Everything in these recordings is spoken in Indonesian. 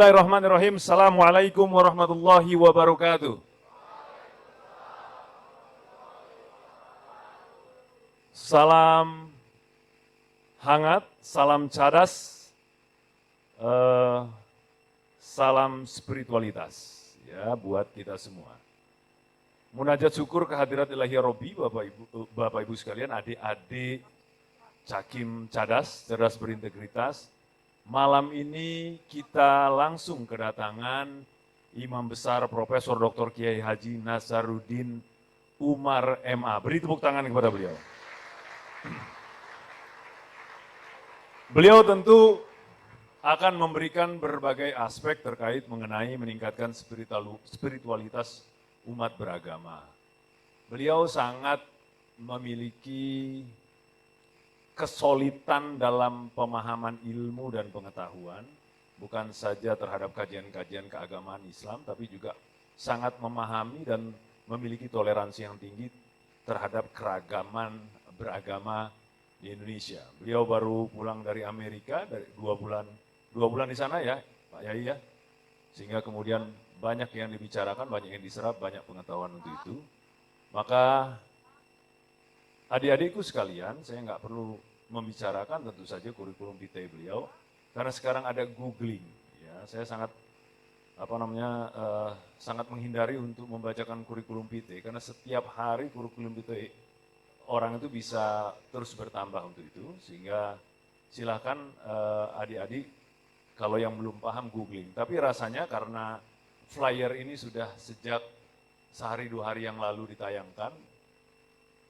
Bismillahirrahmanirrahim. Assalamualaikum warahmatullahi wabarakatuh. Salam hangat, salam cadas, salam spiritualitas ya buat kita semua. Munajat syukur kehadirat ilahi Robbi, Bapak Ibu sekalian, adik-adik Cakim Cadas, cerdas berintegritas. Malam ini kita langsung kedatangan Imam Besar Profesor Dr. Kiai Haji Nasaruddin Umar MA. Beri tepuk tangan kepada beliau. Beliau tentu akan memberikan berbagai aspek terkait mengenai meningkatkan spiritualitas umat beragama. Beliau sangat memiliki kesulitan dalam pemahaman ilmu dan pengetahuan, bukan saja terhadap kajian-kajian keagamaan Islam, tapi juga sangat memahami dan memiliki toleransi yang tinggi terhadap keragaman beragama di Indonesia. Beliau baru pulang dari Amerika, dari 2 bulan di sana ya, Pak Yai ya, sehingga kemudian banyak yang dibicarakan, banyak yang diserap, banyak pengetahuan untuk itu. Maka adik-adikku sekalian, saya nggak perlu membicarakan tentu saja kurikulum vitae beliau, karena sekarang ada googling. Ya, saya sangat sangat menghindari untuk membacakan kurikulum vitae, karena setiap hari kurikulum vitae orang itu bisa terus bertambah untuk itu, sehingga silakan adik-adik kalau yang belum paham googling. Tapi rasanya karena flyer ini sudah sejak sehari 2 hari yang lalu ditayangkan,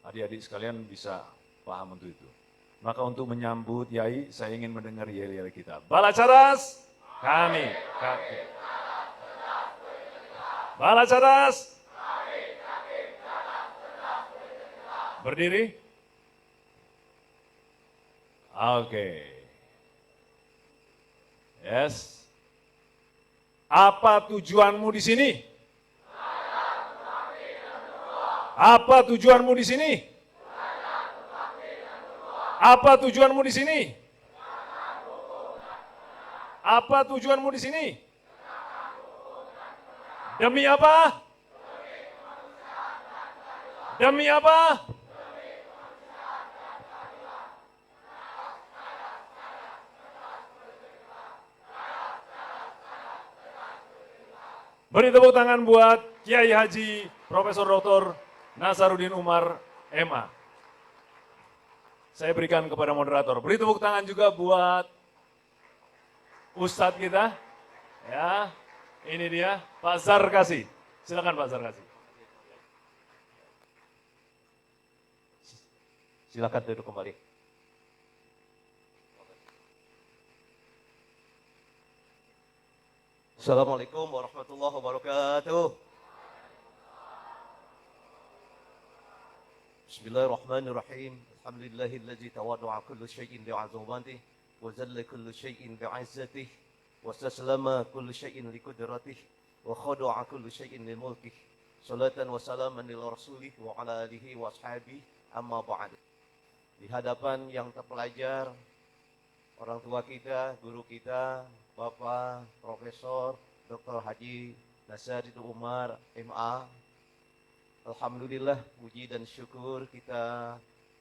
adik-adik sekalian bisa paham untuk itu. Maka untuk menyambut Yai, saya ingin mendengar yel-yel kita. Bala Cadas, kami. Bala Cadas. Berdiri. Oke. Yes. Apa tujuanmu di sini? Apa tujuanmu di sini? Apa tujuanmu di sini? Apa tujuanmu di sini? Demi apa? Demi apa? Beri tepuk tangan buat Kiai Haji Profesor Dr. Nasaruddin Umar MA. Saya berikan kepada moderator. Beri tepuk tangan juga buat Ustadz kita. Ya, ini dia Pak Zarkasi. Silakan Pak Zarkasi. Silakan duduk kembali. Assalamualaikum warahmatullahi wabarakatuh. Bismillahirrahmanirrahim. Alhamdulillahilladzi tawadda'a kullu syai'in bi'azamatihi wa zalla kullu syai'in bi'izzatihi wa taslama kullu syai'in liqudratihi wa khada'a kullu syai'in limulkihi. Salatan wa salaman ila rasulih wa ala alihi wa ashabihi amma ba'd. Di hadapan yang terpelajar, orang tua kita, guru kita, Bapak Profesor Dr. Haji Nasaruddin Umar MA, alhamdulillah puji dan syukur kita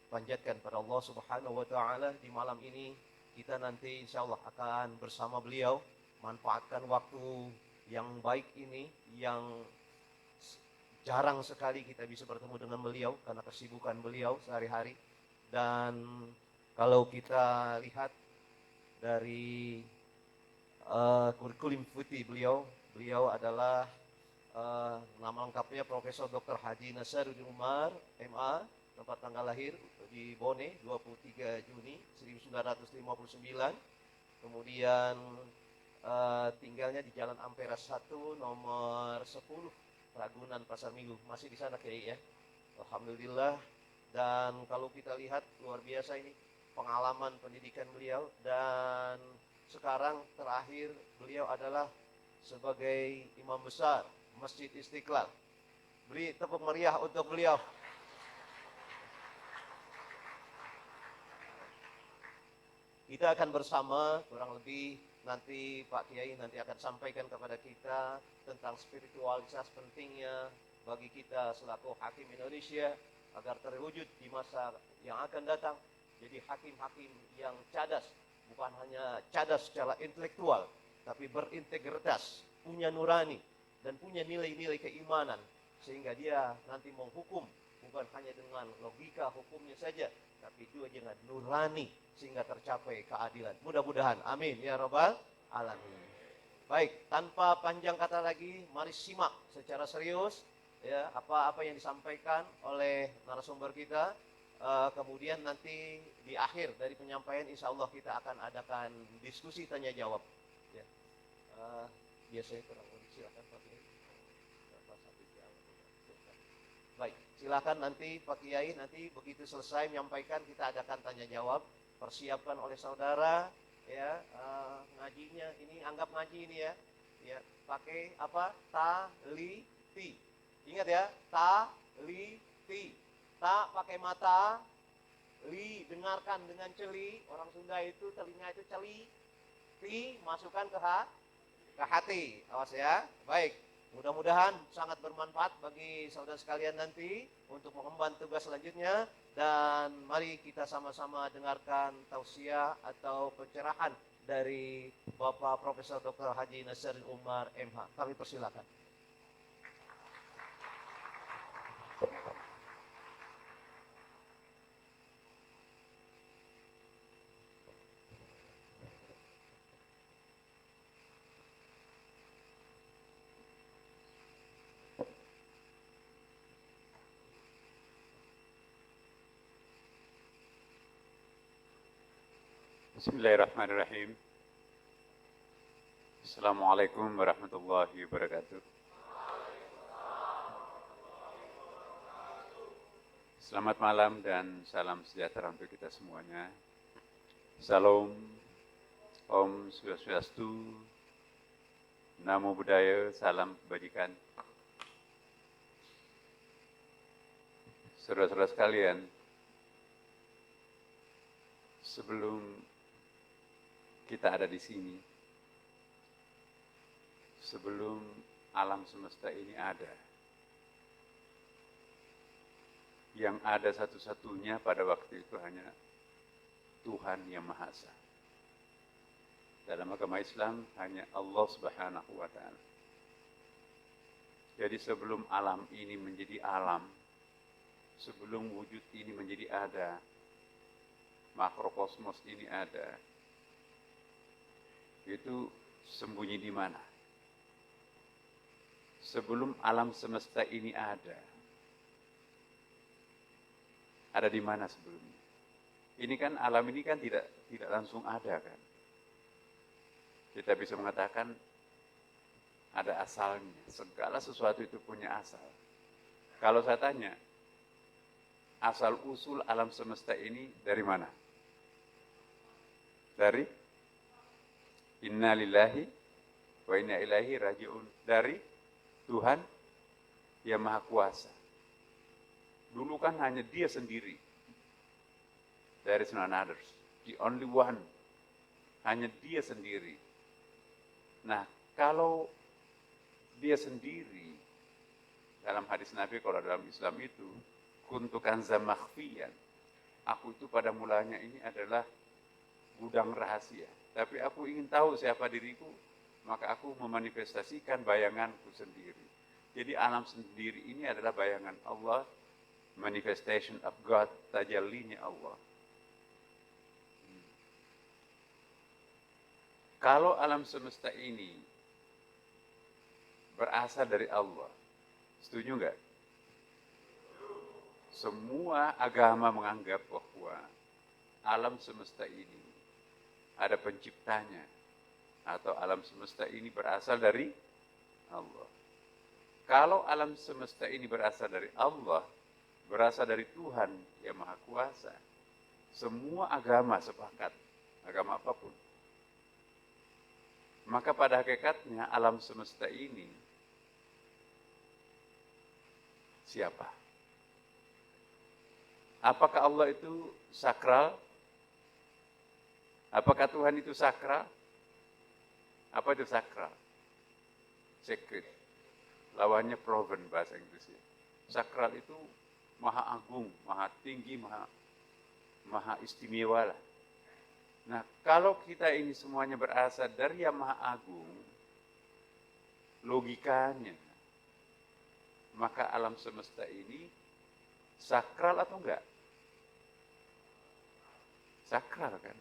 panjatkan pada Allah Subhanahu wa taala. Di malam ini kita nanti insyaallah akan bersama beliau manfaatkan waktu yang baik ini, yang jarang sekali kita bisa bertemu dengan beliau karena kesibukan beliau sehari-hari. Dan kalau kita lihat dari kurikulum vitae beliau adalah nama lengkapnya Profesor Dr. Haji Nasaruddin Umar MA, tempat tanggal lahir di Bone 23 Juni 1959, kemudian tinggalnya di Jalan Ampera 1 nomor 10 Ragunan Pasar Minggu, masih di sana Kiai ya. Alhamdulillah. Dan kalau kita lihat luar biasa ini pengalaman pendidikan beliau, dan sekarang terakhir beliau adalah sebagai imam besar Masjid Istiqlal. Beri tepuk meriah untuk beliau. Kita akan bersama kurang lebih nanti Pak Kiai nanti akan sampaikan kepada kita tentang spiritualitas pentingnya bagi kita selaku hakim Indonesia agar terwujud di masa yang akan datang. Jadi hakim-hakim yang cadas, bukan hanya cadas secara intelektual, tapi berintegritas, punya nurani, dan punya nilai-nilai keimanan, sehingga dia nanti menghukum bukan hanya dengan logika hukumnya saja, tapi juga dengan nurani, sehingga tercapai keadilan. Mudah-mudahan, amin ya rabbal alamin. Baik, tanpa panjang kata lagi, mari simak secara serius ya apa-apa yang disampaikan oleh narasumber kita. Kemudian nanti di akhir dari penyampaian, insya Allah kita akan adakan diskusi tanya jawab. Ya. Biasanya kurang lebih, silakan Pak Kiai. Baik, silakan nanti Pak Kiai, nanti begitu selesai menyampaikan kita adakan tanya jawab. Persiapkan oleh saudara, ya ngajinya ini anggap ngaji ini ya, ya pakai apa? Taliti. Ingat ya, taliti. Ta pakai mata, li dengarkan dengan celi. Orang Sunda itu telinga itu celi. Ti masukkan ke hati. Awas ya. Baik. Mudah-mudahan sangat bermanfaat bagi saudara sekalian nanti untuk mengemban tugas selanjutnya, dan mari kita sama-sama dengarkan tausiah atau pencerahan dari Bapak Profesor Dr. Haji Nasaruddin Umar MH. Kami persilakan. Bismillahirrahmanirrahim. Assalamualaikum warahmatullahi wabarakatuh. Selamat malam dan salam sejahtera untuk kita semuanya. Salam, Om Swastiastu, Namo Buddhaya, salam kebajikan. Saudara-saudara sekalian, sebelum kita ada di sini, sebelum alam semesta ini ada, yang ada satu-satunya pada waktu itu hanya Tuhan Yang Maha Esa. Dalam agama Islam hanya Allah Subhanahu wa Ta'ala. Jadi sebelum alam ini menjadi alam, sebelum wujud ini menjadi ada, makrokosmos ini ada, itu sembunyi di mana? Sebelum alam semesta ini ada di mana sebelumnya? Ini kan alam ini kan tidak langsung ada kan? Kita bisa mengatakan ada asalnya. Segala sesuatu itu punya asal. Kalau saya tanya, asal usul alam semesta ini dari mana? Dari Inna lillahi wa inna ilaihi raji'un. Dari Tuhan yang Maha Kuasa. Dulu kan hanya Dia sendiri. There is none others. The only one. Hanya Dia sendiri. Nah, kalau Dia sendiri, dalam hadis Nabi, kalau dalam Islam itu, kuntu kanza makhfiyan. Aku itu pada mulanya ini adalah gudang rahasia. Tapi aku ingin tahu siapa diriku, maka aku memanifestasikan bayanganku sendiri. Jadi alam sendiri ini adalah bayangan Allah, manifestation of God, tajallinya Allah. Kalau alam semesta ini berasal dari Allah, setuju nggak? Semua agama menganggap bahwa alam semesta ini ada penciptanya, atau alam semesta ini berasal dari Allah. Kalau alam semesta ini berasal dari Allah, berasal dari Tuhan yang Maha Kuasa, semua agama sepakat, agama apapun. Maka pada hakikatnya alam semesta ini siapa? Apakah Allah itu sakral? Apakah Tuhan itu sakral? Apa itu sakral? Sacred. Lawannya proven bahasa Inggrisnya. Sakral itu maha agung, maha tinggi, maha istimewa lah. Nah, kalau kita ini semuanya berasal dari yang maha agung, logikanya, maka alam semesta ini sakral atau enggak? Sakral kan?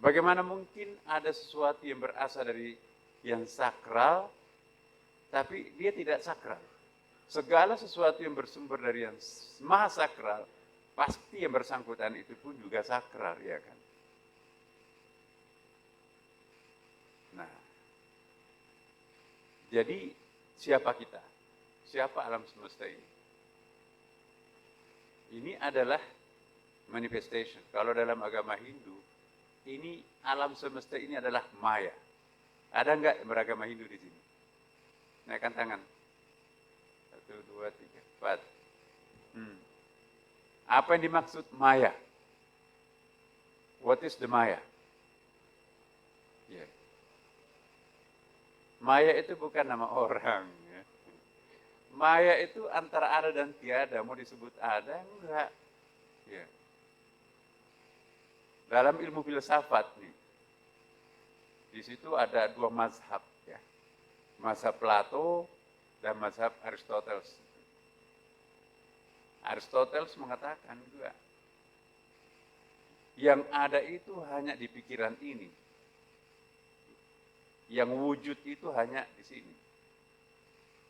Bagaimana mungkin ada sesuatu yang berasal dari yang sakral, tapi dia tidak sakral? Segala sesuatu yang bersumber dari yang maha sakral, pasti yang bersangkutan itu pun juga sakral, ya kan? Nah, jadi siapa kita? Siapa alam semesta ini? Ini adalah manifestation. Kalau dalam agama Hindu, ini alam semesta ini adalah maya. Ada enggak yang beragama Hindu di sini? Naikkan tangan. 1, 2, 3, 4. Apa yang dimaksud maya? What is the maya? Yeah. Maya itu bukan nama orang. Ya. Maya itu antara ada dan tiada. Mau disebut ada, enggak. Ya. Dalam ilmu filsafat nih, di situ ada 2 mazhab, ya. Mazhab Plato dan mazhab Aristoteles. Aristoteles mengatakan juga, yang ada itu hanya di pikiran ini. Yang wujud itu hanya di sini.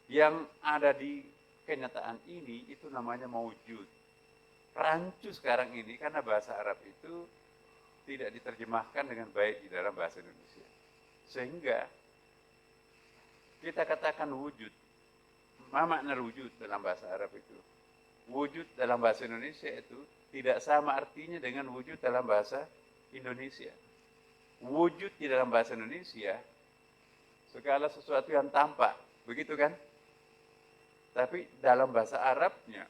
Yang ada di kenyataan ini itu namanya maujud. Rancu sekarang ini karena bahasa Arab itu tidak diterjemahkan dengan baik di dalam bahasa Indonesia. Sehingga kita katakan wujud. Apa makna wujud dalam bahasa Arab itu? Wujud dalam bahasa Indonesia itu tidak sama artinya dengan wujud dalam bahasa Indonesia. Wujud di dalam bahasa Indonesia segala sesuatu yang tampak, begitu kan? Tapi dalam bahasa Arabnya,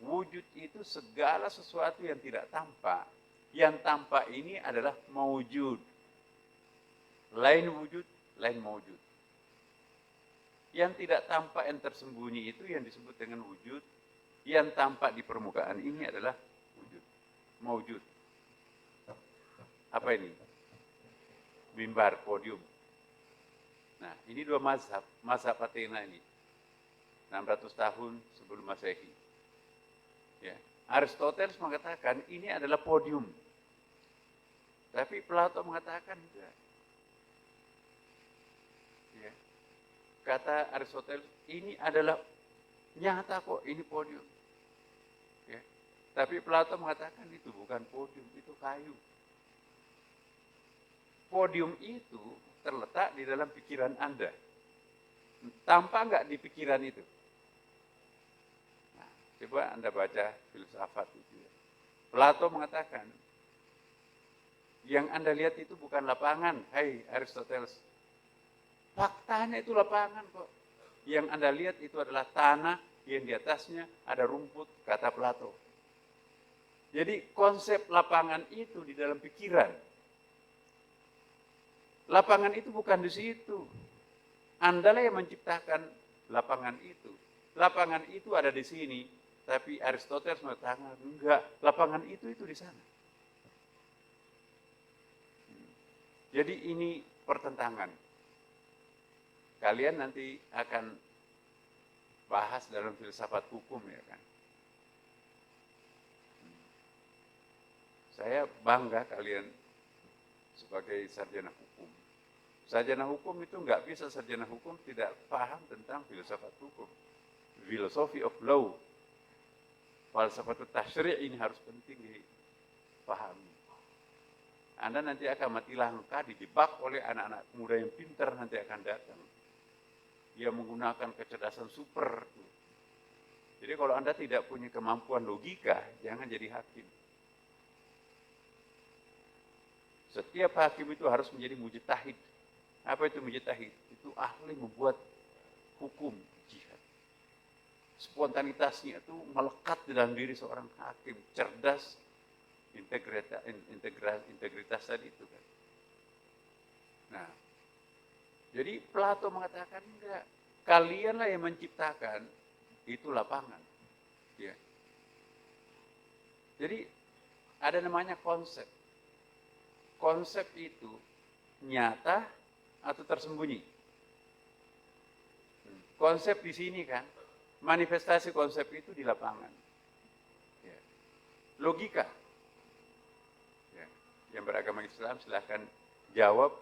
wujud itu segala sesuatu yang tidak tampak. Yang tampak ini adalah maujud. Lain wujud, lain maujud. Yang tidak tampak yang tersembunyi itu yang disebut dengan wujud. Yang tampak di permukaan ini adalah wujud. Maujud. Apa ini? Mimbar, podium. Nah, ini 2 mazhab. Mazhab Athena ini. 600 tahun sebelum Masehi. Ya. Aristoteles mengatakan ini adalah podium. Tapi Plato mengatakan juga. Ya. Kata Aristoteles, ini adalah nyata kok, ini podium. Ya. Tapi Plato mengatakan itu bukan podium, itu kayu. Podium itu terletak di dalam pikiran Anda. Tampak enggak di pikiran itu? Nah, coba Anda baca filsafat itu. Plato mengatakan, yang Anda lihat itu bukan lapangan, hai Aristoteles. Faktanya itu lapangan kok. Yang Anda lihat itu adalah tanah yang di atasnya ada rumput, kata Plato. Jadi konsep lapangan itu di dalam pikiran. Lapangan itu bukan di situ. Andalah yang menciptakan lapangan itu. Lapangan itu ada di sini, tapi Aristoteles mengatakan enggak, lapangan itu di sana. Jadi ini pertentangan. Kalian nanti akan bahas dalam filsafat hukum, ya kan. Saya bangga kalian sebagai sarjana hukum. Sarjana hukum itu nggak bisa sarjana hukum tidak paham tentang filsafat hukum. Philosophy of law. Falsafat tasyri' ini harus penting dipahami. Anda nanti akan mati langka dijebak oleh anak-anak muda yang pintar nanti akan datang. Dia menggunakan kecerdasan super. Jadi kalau Anda tidak punya kemampuan logika, jangan jadi hakim. Setiap hakim itu harus menjadi mujtahid. Apa itu mujtahid? Itu ahli membuat hukum jihad. Spontanitasnya itu melekat di dalam diri seorang hakim, cerdas, integritas tadi itu kan. Nah, Jadi Plato mengatakan enggak, kalianlah yang menciptakan itu lapangan. Ya. Jadi ada namanya konsep. Konsep itu nyata atau tersembunyi. Konsep di sini kan, manifestasi konsep itu di lapangan. Ya. Logika. Ya. Yang beragama Islam silahkan jawab.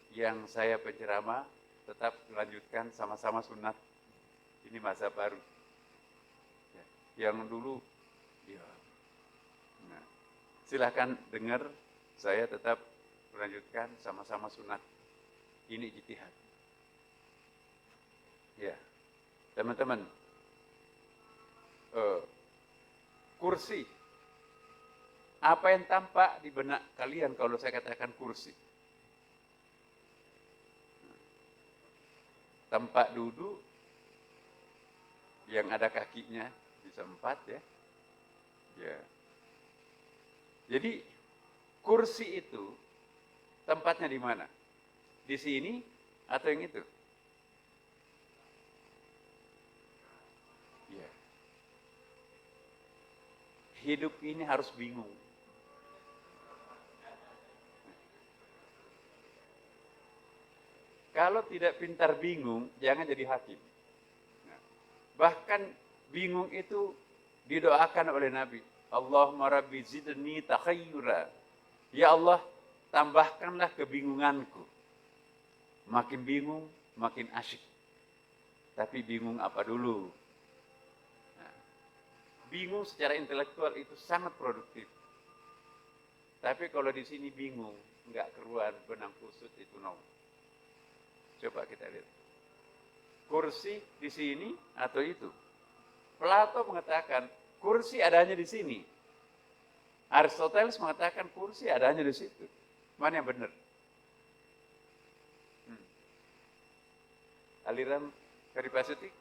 Yang saya penceramah tetap melanjutkan sama-sama sunat. Ini masa baru. Ya. Yang dulu, ya. Nah, silahkan dengar, saya tetap melanjutkan sama-sama sunat. Ini ijtihad. Ya, teman-teman, kursi. Apa yang tampak di benak kalian kalau saya katakan kursi? Tempat duduk yang ada kakinya bisa 4 ya. Ya. Jadi kursi itu tempatnya di mana? Di sini atau yang itu? Ya. Hidup ini harus bingung. Kalau tidak pintar bingung, jangan jadi hakim. Nah, bahkan bingung itu didoakan oleh Nabi. Allahumma rabbi zidni takhayyura. Ya Allah, tambahkanlah kebingunganku. Makin bingung, makin asyik. Tapi bingung apa dulu? Nah, bingung secara intelektual itu sangat produktif. Tapi kalau di sini bingung, nggak keluar benang kusut itu no. Coba kita lihat. Kursi di sini atau itu? Plato mengatakan kursi adanya di sini. Aristoteles mengatakan kursi adanya di situ. Mana yang benar? Aliran peripatetik.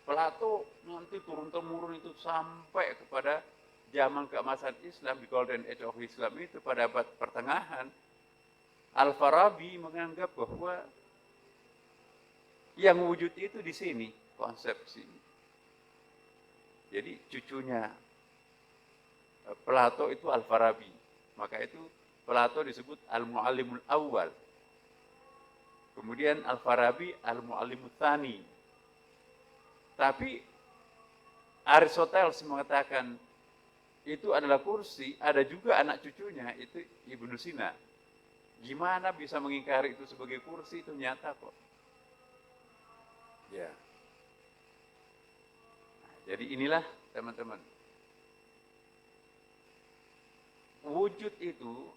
Plato nanti turun-temurun itu sampai kepada zaman keemasan Islam, di Golden Age of Islam itu pada abad pertengahan. Al-Farabi menganggap bahwa yang wujud itu di sini, konsepsi. Jadi cucunya Plato itu Al-Farabi. Maka itu Plato disebut Al-Mu'allimul Awwal. Kemudian Al-Farabi Al-Mu'allimul Tsani. Tapi Aristoteles mengatakan itu adalah kursi, ada juga anak cucunya, itu Ibnu Sina. Gimana bisa mengingkari itu sebagai kursi, itu nyata kok. Ya. Nah, jadi inilah teman-teman. Wujud itu,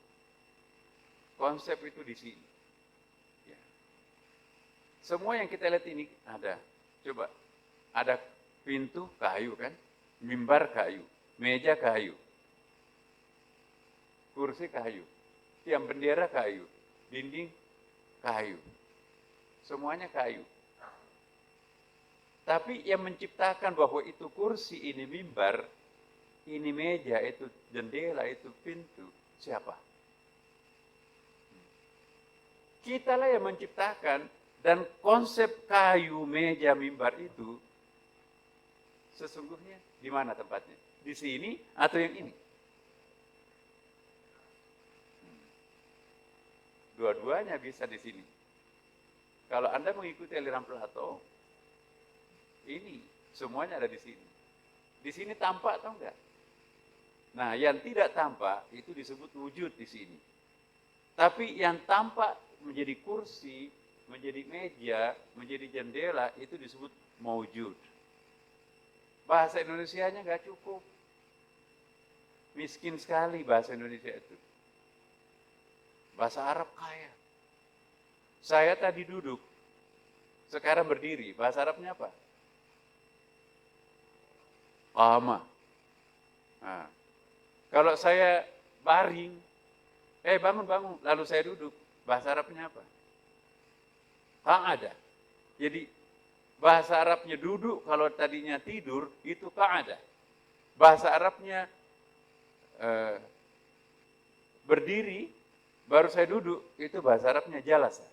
konsep itu di sini. Ya. Semua yang kita lihat ini ada. Coba, ada pintu kayu kan, mimbar kayu, meja kayu, kursi kayu. Tiang bendera kayu, dinding kayu, semuanya kayu. Tapi yang menciptakan bahwa itu kursi, ini mimbar, ini meja, itu jendela, itu pintu, siapa? Kitalah yang menciptakan, dan konsep kayu, meja, mimbar itu sesungguhnya di mana tempatnya? Di sini atau yang ini? Dua-duanya bisa di sini. Kalau Anda mengikuti aliran Plato, ini semuanya ada di sini. Di sini tampak atau enggak? Nah, yang tidak tampak itu disebut wujud di sini. Tapi yang tampak menjadi kursi, menjadi meja, menjadi jendela, itu disebut maujud. Bahasa Indonesianya enggak cukup. Miskin sekali bahasa Indonesia itu. Bahasa Arab kaya. Saya tadi duduk, sekarang berdiri. Bahasa Arabnya apa? Qama. Nah, kalau saya baring, bangun, lalu saya duduk. Bahasa Arabnya apa? Qa'ada. Jadi bahasa Arabnya duduk, kalau tadinya tidur, itu qa'ada. Bahasa Arabnya berdiri, baru saya duduk, itu bahasa Arabnya jalasa.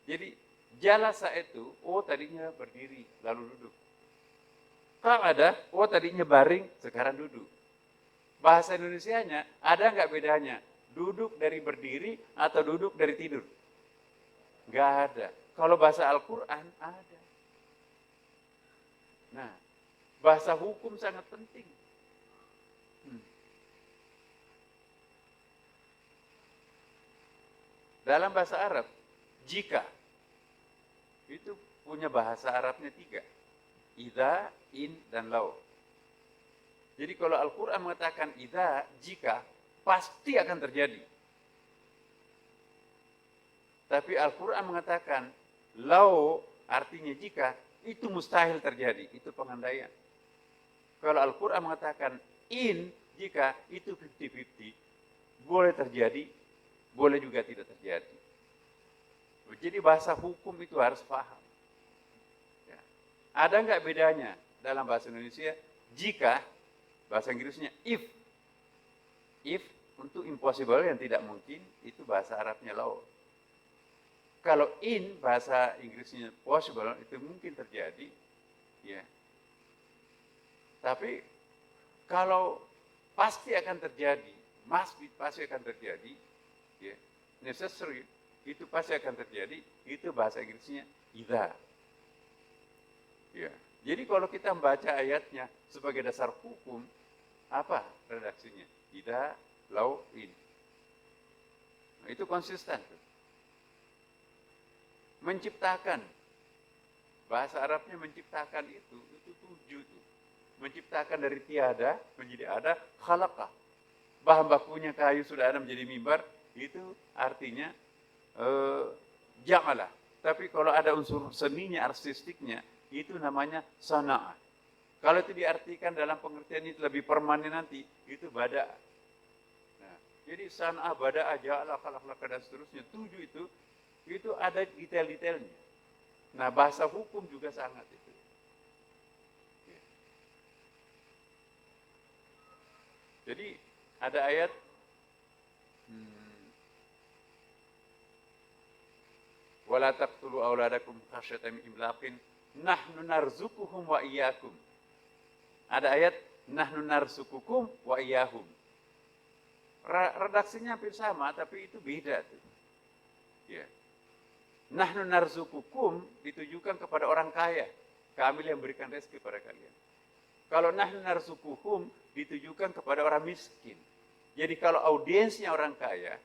Jadi jalasa itu, oh tadinya berdiri, lalu duduk. Qa'ada, oh tadinya baring, sekarang duduk. Bahasa Indonesianya ada nggak bedanya? Duduk dari berdiri atau duduk dari tidur? Nggak ada. Kalau bahasa Al-Quran ada. Nah, bahasa hukum sangat penting. Dalam bahasa Arab, jika itu punya bahasa Arabnya 3. Idza, in, dan lau. Jadi kalau Al-Quran mengatakan idza, jika, pasti akan terjadi. Tapi Al-Quran mengatakan lau, artinya jika, itu mustahil terjadi. Itu pengandaian. Kalau Al-Quran mengatakan in, jika, itu 50-50. Boleh terjadi, boleh juga tidak terjadi. Jadi bahasa hukum itu harus paham. Ya. Ada nggak bedanya dalam bahasa Indonesia? Jika, bahasa Inggrisnya if. If untuk impossible yang tidak mungkin, itu bahasa Arabnya law. Kalau in, bahasa Inggrisnya possible, itu mungkin terjadi. Ya. Tapi kalau pasti akan terjadi, pasti akan terjadi, ya, necessary, itu pasti akan terjadi, itu bahasa Inggrisnya idza. Ya. Jadi kalau kita membaca ayatnya sebagai dasar hukum, apa redaksinya? Idza, lau, in. Nah, itu konsisten. Menciptakan, bahasa Arabnya menciptakan itu 7 tuh. Menciptakan dari tiada menjadi ada, khalaqah. Bahan bakunya kayu sudah ada menjadi mimbar, itu artinya ja'alah. Tapi kalau ada unsur seninya, artistiknya, itu namanya sana'ah. Kalau itu diartikan dalam pengertian itu lebih permanen nanti, itu bada'. Nah, jadi sana'ah, bada'a, ja'alah, khalaqah, dan seterusnya, 7 itu ada detail-detailnya. Nah, bahasa hukum juga sangat itu. Jadi ada ayat wala taqtulu auladakum khasyata min imlaqin nahnu narzuquhum wa iyyakum. Ada ayat nahnu narzuqukum wa iyyahum. Redaksinya hampir sama tapi itu beda tuh. Ya. Nahnu narzuqukum ditujukan kepada orang kaya. Kami yang berikan rezeki pada kalian. Kalau nahnu narzuquhum ditujukan kepada orang miskin. Jadi kalau audiensnya orang kaya,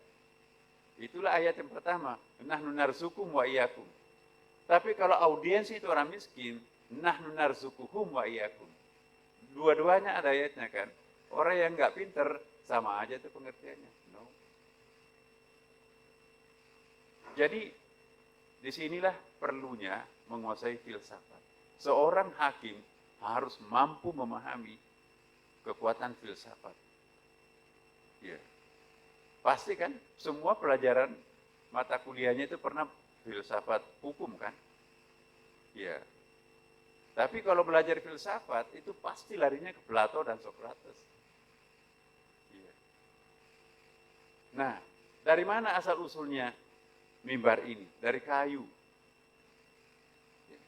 itulah ayat yang pertama, nahnu narzuqukum wa iyyakum. Tapi kalau audiens itu orang miskin, nahnu narzuquhum wa iyyakum. Dua-duanya ada ayatnya kan. Orang yang nggak pinter sama aja itu pengertiannya. No. Jadi disinilah perlunya menguasai filsafat. Seorang hakim harus mampu memahami kekuatan filsafat. Ya. Pasti kan semua pelajaran mata kuliahnya itu pernah filsafat hukum kan? Ya. Tapi kalau belajar filsafat itu pasti larinya ke Plato dan Socrates. Ya. Nah, dari mana asal usulnya mimbar ini? Dari kayu. Ya.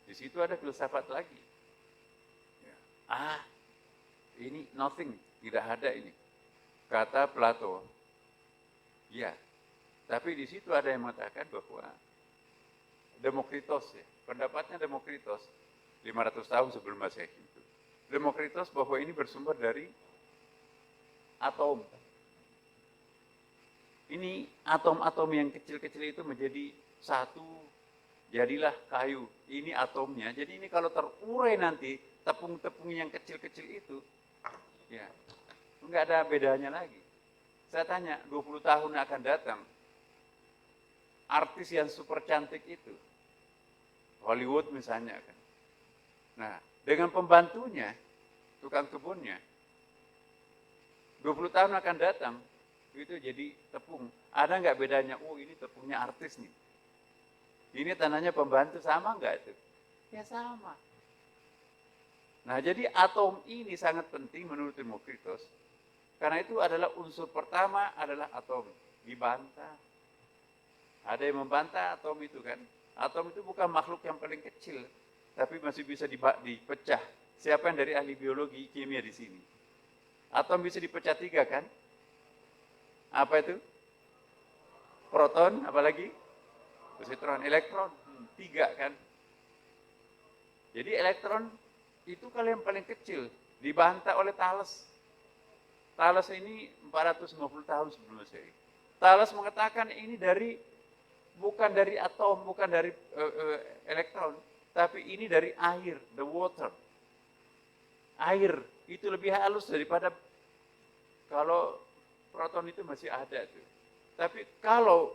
Di situ ada filsafat lagi. Ya. Ini nothing, tidak ada ini. Kata Plato. Ya. Tapi di situ ada yang mengatakan bahwa Demokritos ya, pendapatnya Demokritos 500 tahun sebelum Masehi itu. Demokritos bahwa ini bersumber dari atom. Ini atom-atom yang kecil-kecil itu menjadi satu, jadilah kayu. Ini atomnya. Jadi ini kalau terurai nanti tepung-tepung yang kecil-kecil itu, ya, enggak ada bedanya lagi. Saya tanya, 20 tahun akan datang, artis yang super cantik itu, Hollywood misalnya kan. Nah, dengan pembantunya, tukang kebunnya, 20 tahun akan datang, itu jadi tepung. Ada nggak bedanya? Oh, ini tepungnya artis nih. Ini tanahnya pembantu, sama nggak itu? Ya sama. Nah, jadi atom ini sangat penting menurut Demokritos. Karena itu adalah unsur pertama adalah atom. Dibantah. Ada yang membantah atom itu kan. Atom itu bukan makhluk yang paling kecil, tapi masih bisa dipecah. Siapa yang dari ahli biologi, kimia di sini? Atom bisa dipecah 3 kan? Apa itu? Proton, apalagi? Positron, elektron. 3 kan? Jadi elektron itu kalau yang paling kecil, dibantah oleh Thales. Thales ini 450 tahun sebelum Masehi. Thales mengatakan ini bukan dari atom, bukan dari elektron, tapi ini dari air, the water. Air itu lebih halus daripada kalau proton itu masih ada tuh. Tapi kalau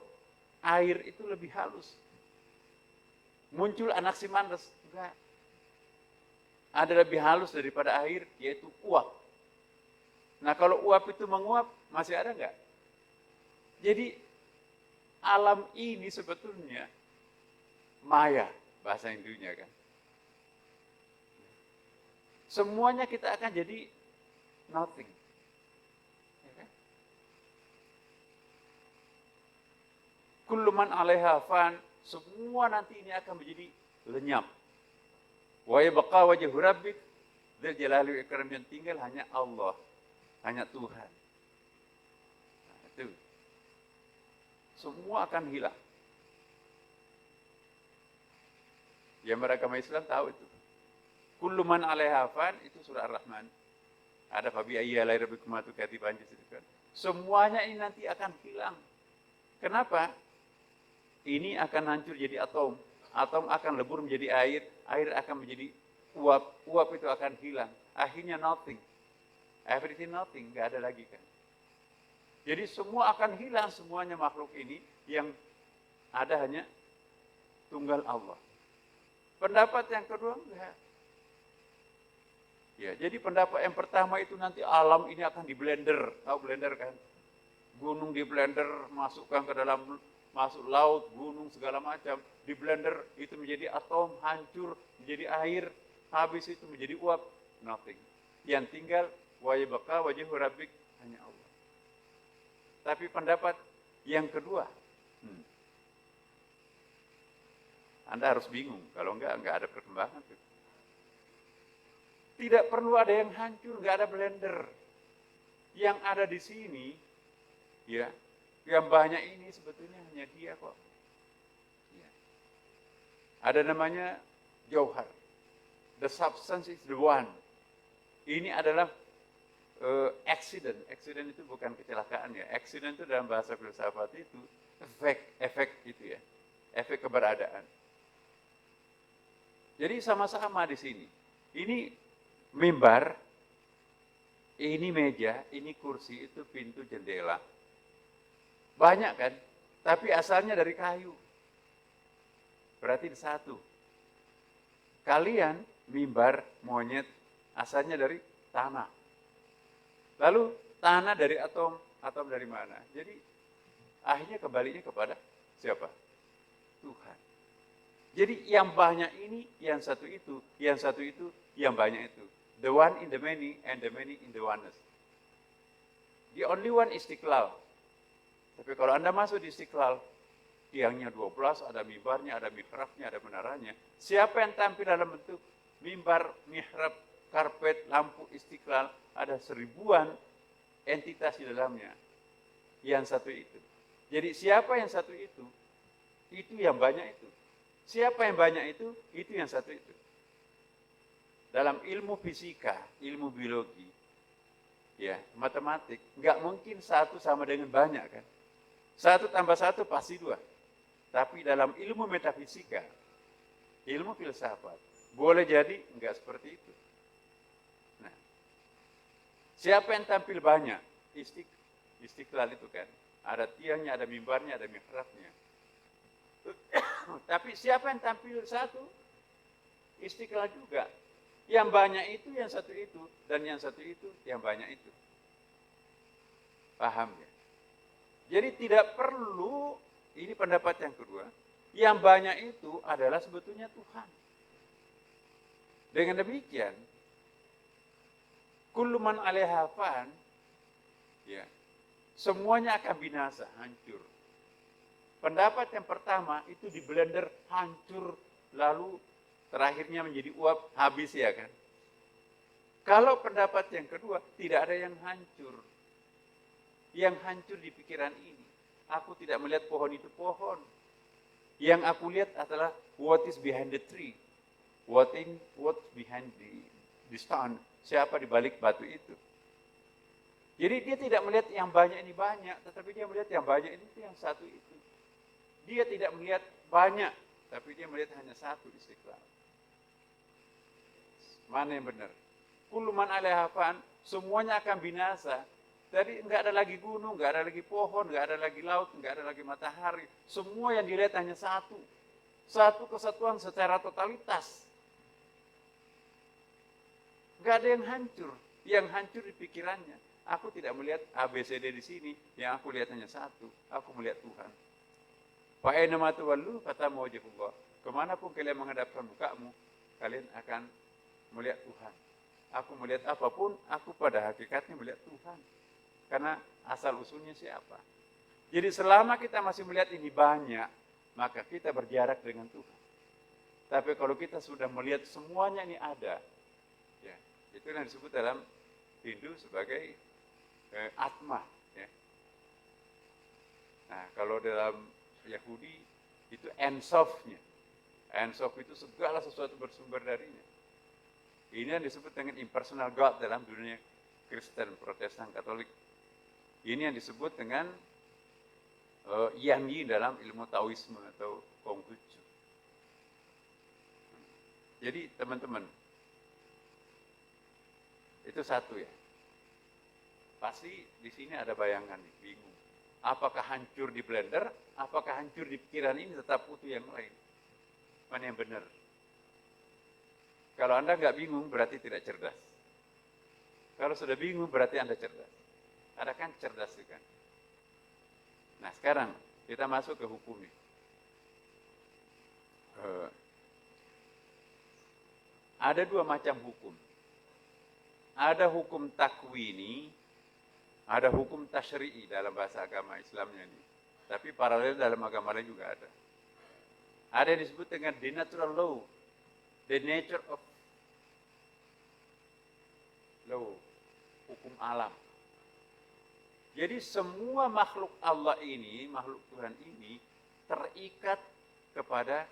air itu lebih halus. Muncul Anaximander, enggak. Ada lebih halus daripada air, yaitu uap. Nah kalau uap itu menguap, masih ada enggak? Jadi alam ini sebetulnya maya, bahasa Hindunya kan. Semuanya kita akan jadi nothing. Ya kan? Kullu man 'alaiha fan, semua nanti ini akan menjadi lenyap. Wa yabqa wajhu rabbik dzul jalali wal ikram, yang tinggal hanya Allah, hanya Tuhan. Nah, itu. Semua akan hilang. Yang beragama Islam tahu itu. Kullu man 'alaiha fan, itu surah Ar-Rahman. Ada fabi ayyi alai rabbikum tukadziban itu kan. Semuanya ini nanti akan hilang. Kenapa? Ini akan hancur jadi atom. Atom akan lebur menjadi air, air akan menjadi uap, uap itu akan hilang. Akhirnya nothing. Everything nothing, nggak ada lagi kan. Jadi semua akan hilang, semuanya makhluk ini yang ada hanya tunggal Allah. Pendapat yang kedua enggak. Ya, jadi pendapat yang pertama itu nanti alam ini akan di blender, tahu blender kan? Gunung di blender, masukkan ke dalam, masuk laut, gunung segala macam, di blender itu menjadi atom, hancur, menjadi air, habis itu menjadi uap, nothing. Yang tinggal wa yabqa wajhu rabbik, hanya Allah. Tapi pendapat yang kedua, Anda harus bingung, kalau enggak ada perkembangan. Tidak perlu ada yang hancur, enggak ada blender. Yang ada di sini, ya, yang banyak ini sebetulnya hanya dia kok. Ya. Ada namanya jauhar. The substance is the one. Ini adalah accident. Accident itu bukan kecelakaan ya. Accident itu dalam bahasa filsafat itu efek itu ya. Efek keberadaan. Jadi sama-sama di sini. Ini mimbar, ini meja, ini kursi, itu pintu jendela. Banyak kan? Tapi asalnya dari kayu. Berarti satu. Kalian mimbar, monyet, asalnya dari tanah. Lalu tanah dari atom, atom dari mana? Jadi akhirnya kembalinya kepada siapa? Tuhan. Jadi yang banyak ini, yang satu itu, yang satu itu, yang banyak itu. The one in the many and the many in the oneness. The only one Istiqlal. Tapi kalau Anda masuk di Istiqlal, tiangnya 12, ada mimbarnya, ada mihrabnya, ada menaranya. Siapa yang tampil dalam bentuk mimbar, mihrab, karpet, lampu Istiqlal, ada 1000-an entitas di dalamnya. Yang satu itu. Jadi siapa yang satu itu yang banyak itu. Siapa yang banyak itu yang satu itu. Dalam ilmu fisika, ilmu biologi, ya, matematik, nggak mungkin satu sama dengan banyak kan. 1 tambah 1 pasti 2. Tapi dalam ilmu metafisika, ilmu filsafat, boleh jadi nggak seperti itu. Nah, siapa yang tampil banyak? Istiqlal itu kan. Ada tiangnya, ada mimbarnya, ada mihrabnya. Tapi siapa yang tampil satu? Istiqlal juga. Yang banyak itu, yang satu itu. Dan yang satu itu, yang banyak itu. Paham ya? Jadi tidak perlu, ini pendapat yang kedua, yang banyak itu adalah sebetulnya Tuhan. Dengan demikian, kullu man 'alaiha fan, ya, semuanya akan binasa, hancur. Pendapat yang pertama itu di blender hancur, lalu terakhirnya menjadi uap, habis ya kan. Kalau pendapat yang kedua, tidak ada yang hancur. Yang hancur di pikiran ini. Aku tidak melihat pohon itu pohon. Yang aku lihat adalah what is behind the tree. What behind the stone. Siapa di balik batu itu. Jadi dia tidak melihat yang banyak ini banyak, tetapi dia melihat yang banyak ini yang satu itu. Dia tidak melihat banyak, tapi dia melihat hanya satu Istiqlal. Mana yang benar? Kullu man 'alaiha fan, semuanya akan binasa. Jadi enggak ada lagi gunung, enggak ada lagi pohon, enggak ada lagi laut, enggak ada lagi matahari. Semua yang dilihat hanya satu. Satu kesatuan secara totalitas. Enggak ada yang hancur. Yang hancur di pikirannya. Aku tidak melihat ABCD di sini, yang aku lihat hanya satu. Aku melihat Tuhan. Fa aina ma tuwallu fatamu wajhullah. Kemanapun kalian menghadapkan mukamu, kalian akan melihat Tuhan. Aku melihat apapun, aku pada hakikatnya melihat Tuhan. Karena asal usulnya siapa? Jadi selama kita masih melihat ini banyak, maka kita berjarak dengan Tuhan. Tapi kalau kita sudah melihat semuanya ini ada, ya, itu yang disebut dalam Hindu sebagai atma. Ya. Nah, kalau dalam Yahudi itu Ensof-nya. Ensof itu segala sesuatu bersumber darinya. Ini yang disebut dengan impersonal God dalam dunia Kristen, Protestan, Katolik. Ini yang disebut dengan Yang Yin dalam ilmu Taoisme atau Konghucu. Jadi teman-teman, itu satu ya. Pasti di sini ada bayangan nih, bingung. Apakah hancur di blender? Apakah hancur di pikiran ini tetap utuh yang lain? Mana yang benar? Kalau Anda nggak bingung, berarti tidak cerdas. Kalau sudah bingung, berarti Anda cerdas. Anda kan cerdas juga. Nah, sekarang kita masuk ke hukumnya. Ada dua macam hukum. Ada hukum takwini, ada hukum tasyri'i dalam bahasa agama Islamnya ini. Tapi paralel dalam agama lain juga ada. Ada yang disebut dengan the natural law, the nature of law, hukum alam. Jadi semua makhluk Allah ini, makhluk Tuhan ini terikat kepada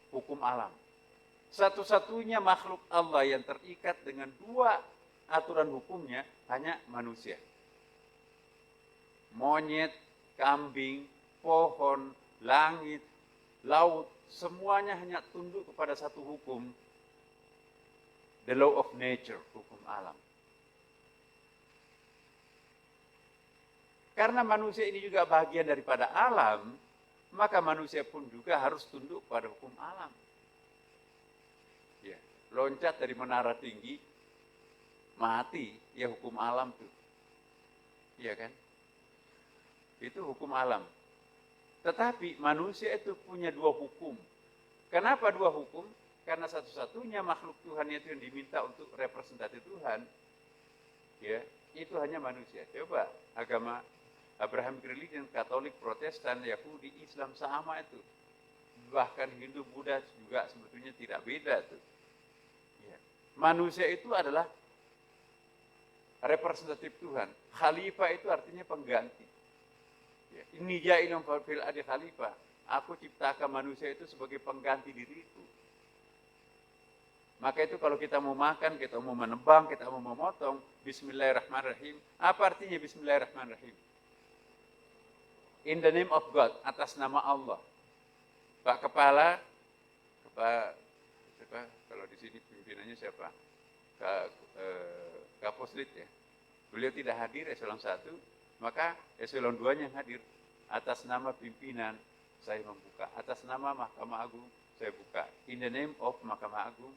hukum alam. Satu-satunya makhluk Allah yang terikat dengan dua aturan hukumnya hanya manusia. Monyet, kambing, pohon, langit, laut, semuanya hanya tunduk kepada satu hukum. The law of nature, hukum alam. Karena manusia ini juga bagian daripada alam, maka manusia pun juga harus tunduk pada hukum alam. Ya, loncat dari menara tinggi, mati, ya hukum alam tuh. Iya kan? Itu hukum alam. Tetapi manusia itu punya dua hukum. Kenapa dua hukum? Karena satu-satunya makhluk Tuhan itu yang diminta untuk representasi Tuhan, ya, itu hanya manusia. Coba agama Abrahamic religion, Katolik, Protestan, Yahudi, Islam sama itu. Bahkan Hindu, Buddha juga sebetulnya tidak beda tuh. Ya. Manusia itu adalah representatif Tuhan. Khalifah itu artinya pengganti. Ya. Ini ja'ilun fil ardi khalifah. Aku ciptakan manusia itu sebagai pengganti diriku. Maka itu kalau kita mau makan, kita mau menebang, kita mau memotong, Bismillahirrahmanirrahim. Apa artinya Bismillahirrahmanirrahim? In the name of God, atas nama Allah. Pak Kepala, siapa? Kalau di sini pimpinannya siapa? Kaposlit ya. Beliau tidak hadir eselon 1, maka eselon 2 yang hadir. Atas nama pimpinan, saya membuka. Atas nama Mahkamah Agung, saya buka. In the name of Mahkamah Agung,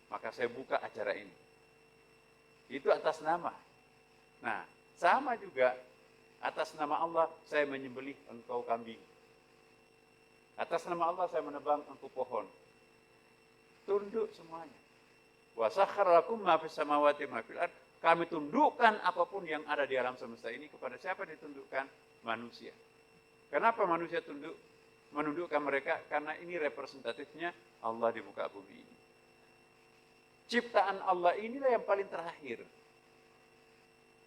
maka saya buka acara ini. Itu atas nama. Nah, sama juga atas nama Allah saya menyembelih engkau kambing. Atas nama Allah saya menebang engkau pohon. Tunduk semuanya. Wa sakhkhara lakum ma fis samawati ma fil ard kami tundukkan apapun yang ada di alam semesta ini kepada siapa ditundukkan? Manusia. Kenapa manusia menundukkan mereka? Karena ini representatifnya Allah di muka bumi ini. Ciptaan Allah inilah yang paling terakhir.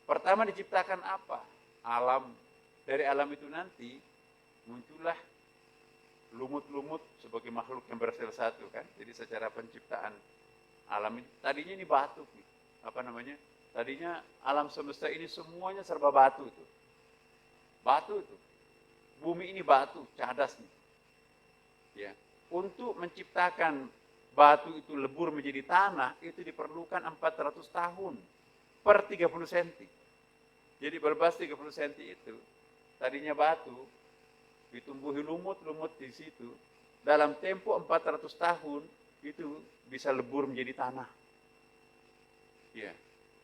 Pertama diciptakan apa? Alam. Dari alam itu nanti muncullah lumut-lumut sebagai makhluk yang bersel satu kan. Jadi secara penciptaan alam ini, tadinya ini batu. Apa namanya? Tadinya alam semesta ini semuanya serba batu itu. Batu itu. Bumi ini batu, cadas nih. Ya. Untuk menciptakan batu itu lebur menjadi tanah, itu diperlukan 400 tahun per 30 cm. Jadi berbalas 30 cm itu, tadinya batu, ditumbuhi lumut-lumut di situ, dalam tempo 400 tahun, itu bisa lebur menjadi tanah. Ya.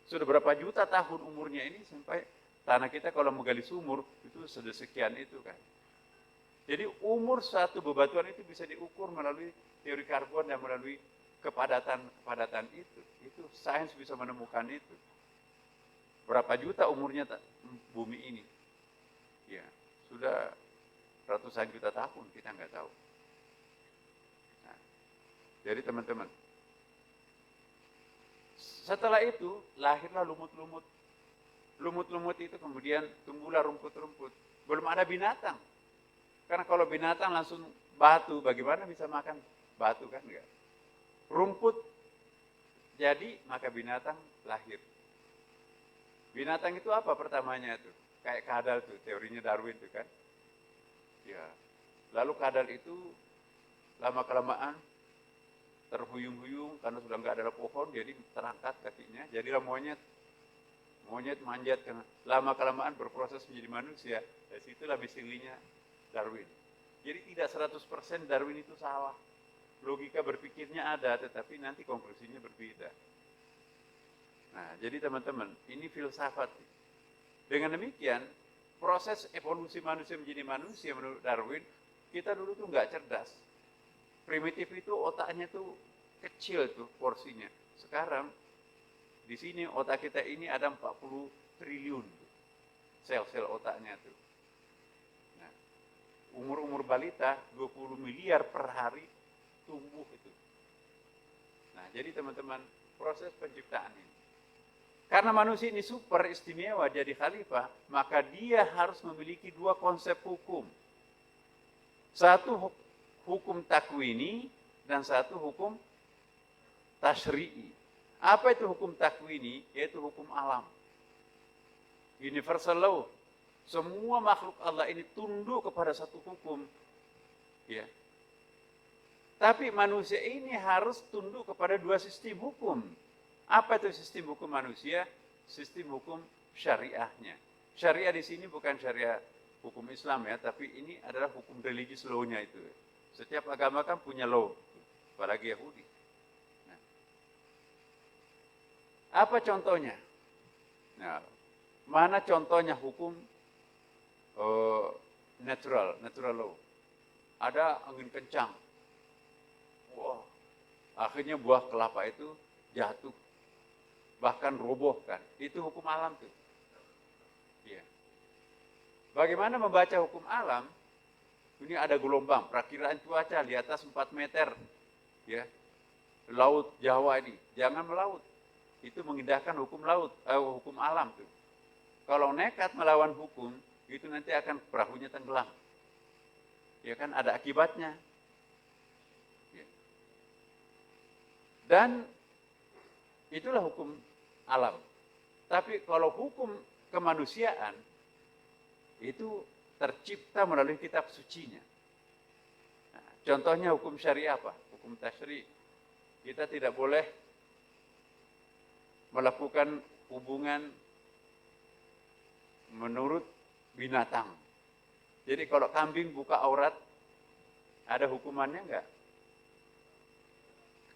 Sudah berapa juta tahun umurnya ini sampai tanah kita kalau menggali sumur itu sudah sekian itu kan. Jadi umur satu bebatuan itu bisa diukur melalui teori karbon dan melalui kepadatan itu. Itu sains bisa menemukan itu. Berapa juta umurnya bumi ini? Ya, sudah ratusan juta tahun kita nggak tahu. Nah, jadi teman-teman, setelah itu lahirlah lumut-lumut. Lumut-lumut itu kemudian tumbuhlah rumput-rumput. Belum ada binatang. Karena kalau binatang langsung batu, bagaimana bisa makan batu kan enggak? Rumput jadi maka binatang lahir. Binatang itu apa pertamanya itu? Kayak kadal tuh, teorinya Darwin tuh kan. Ya. Lalu kadal itu lama-kelamaan terhuyung-huyung karena sudah enggak ada pohon, jadi terangkat kakinya, jadilah monyet. Monyet manjat karena lama-kelamaan berproses menjadi manusia. Dari situlah misterinya Darwin. Jadi tidak 100% Darwin itu salah. Logika berpikirnya ada, tetapi nanti konklusinya berbeda. Nah, jadi teman-teman, ini filsafat. Dengan demikian, proses evolusi manusia menjadi manusia menurut Darwin, kita dulu tuh nggak cerdas. Primitif itu otaknya tuh kecil tuh porsinya. Sekarang di sini otak kita ini ada 40 triliun sel-sel otaknya tuh. Nah, umur-umur balita 20 miliar per hari tumbuh itu. Nah, jadi teman-teman, proses penciptaan ini. Karena manusia ini super istimewa jadi khalifah, maka dia harus memiliki dua konsep hukum. Satu hukum takwini dan satu hukum tasyri'i. Apa itu hukum takwini? Yaitu hukum alam. Universal law. Semua makhluk Allah ini tunduk kepada satu hukum. Ya. Tapi manusia ini harus tunduk kepada dua sistem hukum. Apa itu sistem hukum manusia? Sistem hukum syariahnya. Syariah di sini bukan syariah hukum Islam ya, tapi ini adalah hukum religius law-nya itu. Setiap agama kan punya law, apalagi Yahudi. Nah, apa contohnya? Nah, mana contohnya hukum natural law? Ada angin kencang. Wah, akhirnya buah kelapa itu jatuh, bahkan roboh kan. Itu hukum alam tuh. Ya. Bagaimana membaca hukum alam? Ini ada gelombang, perakiraan cuaca di atas 4 meter. Ya. Laut Jawa ini, jangan melaut. Itu mengindahkan hukum laut, hukum alam tuh. Kalau nekat melawan hukum, itu nanti akan perahunya tenggelam. Ya kan, ada akibatnya. Ya. Dan itulah hukum alam. Tapi kalau hukum kemanusiaan, itu tercipta melalui kitab sucinya. Nah, contohnya hukum syariah apa? Hukum tasyri'. Kita tidak boleh melakukan hubungan menurut binatang. Jadi kalau kambing buka aurat, ada hukumannya enggak?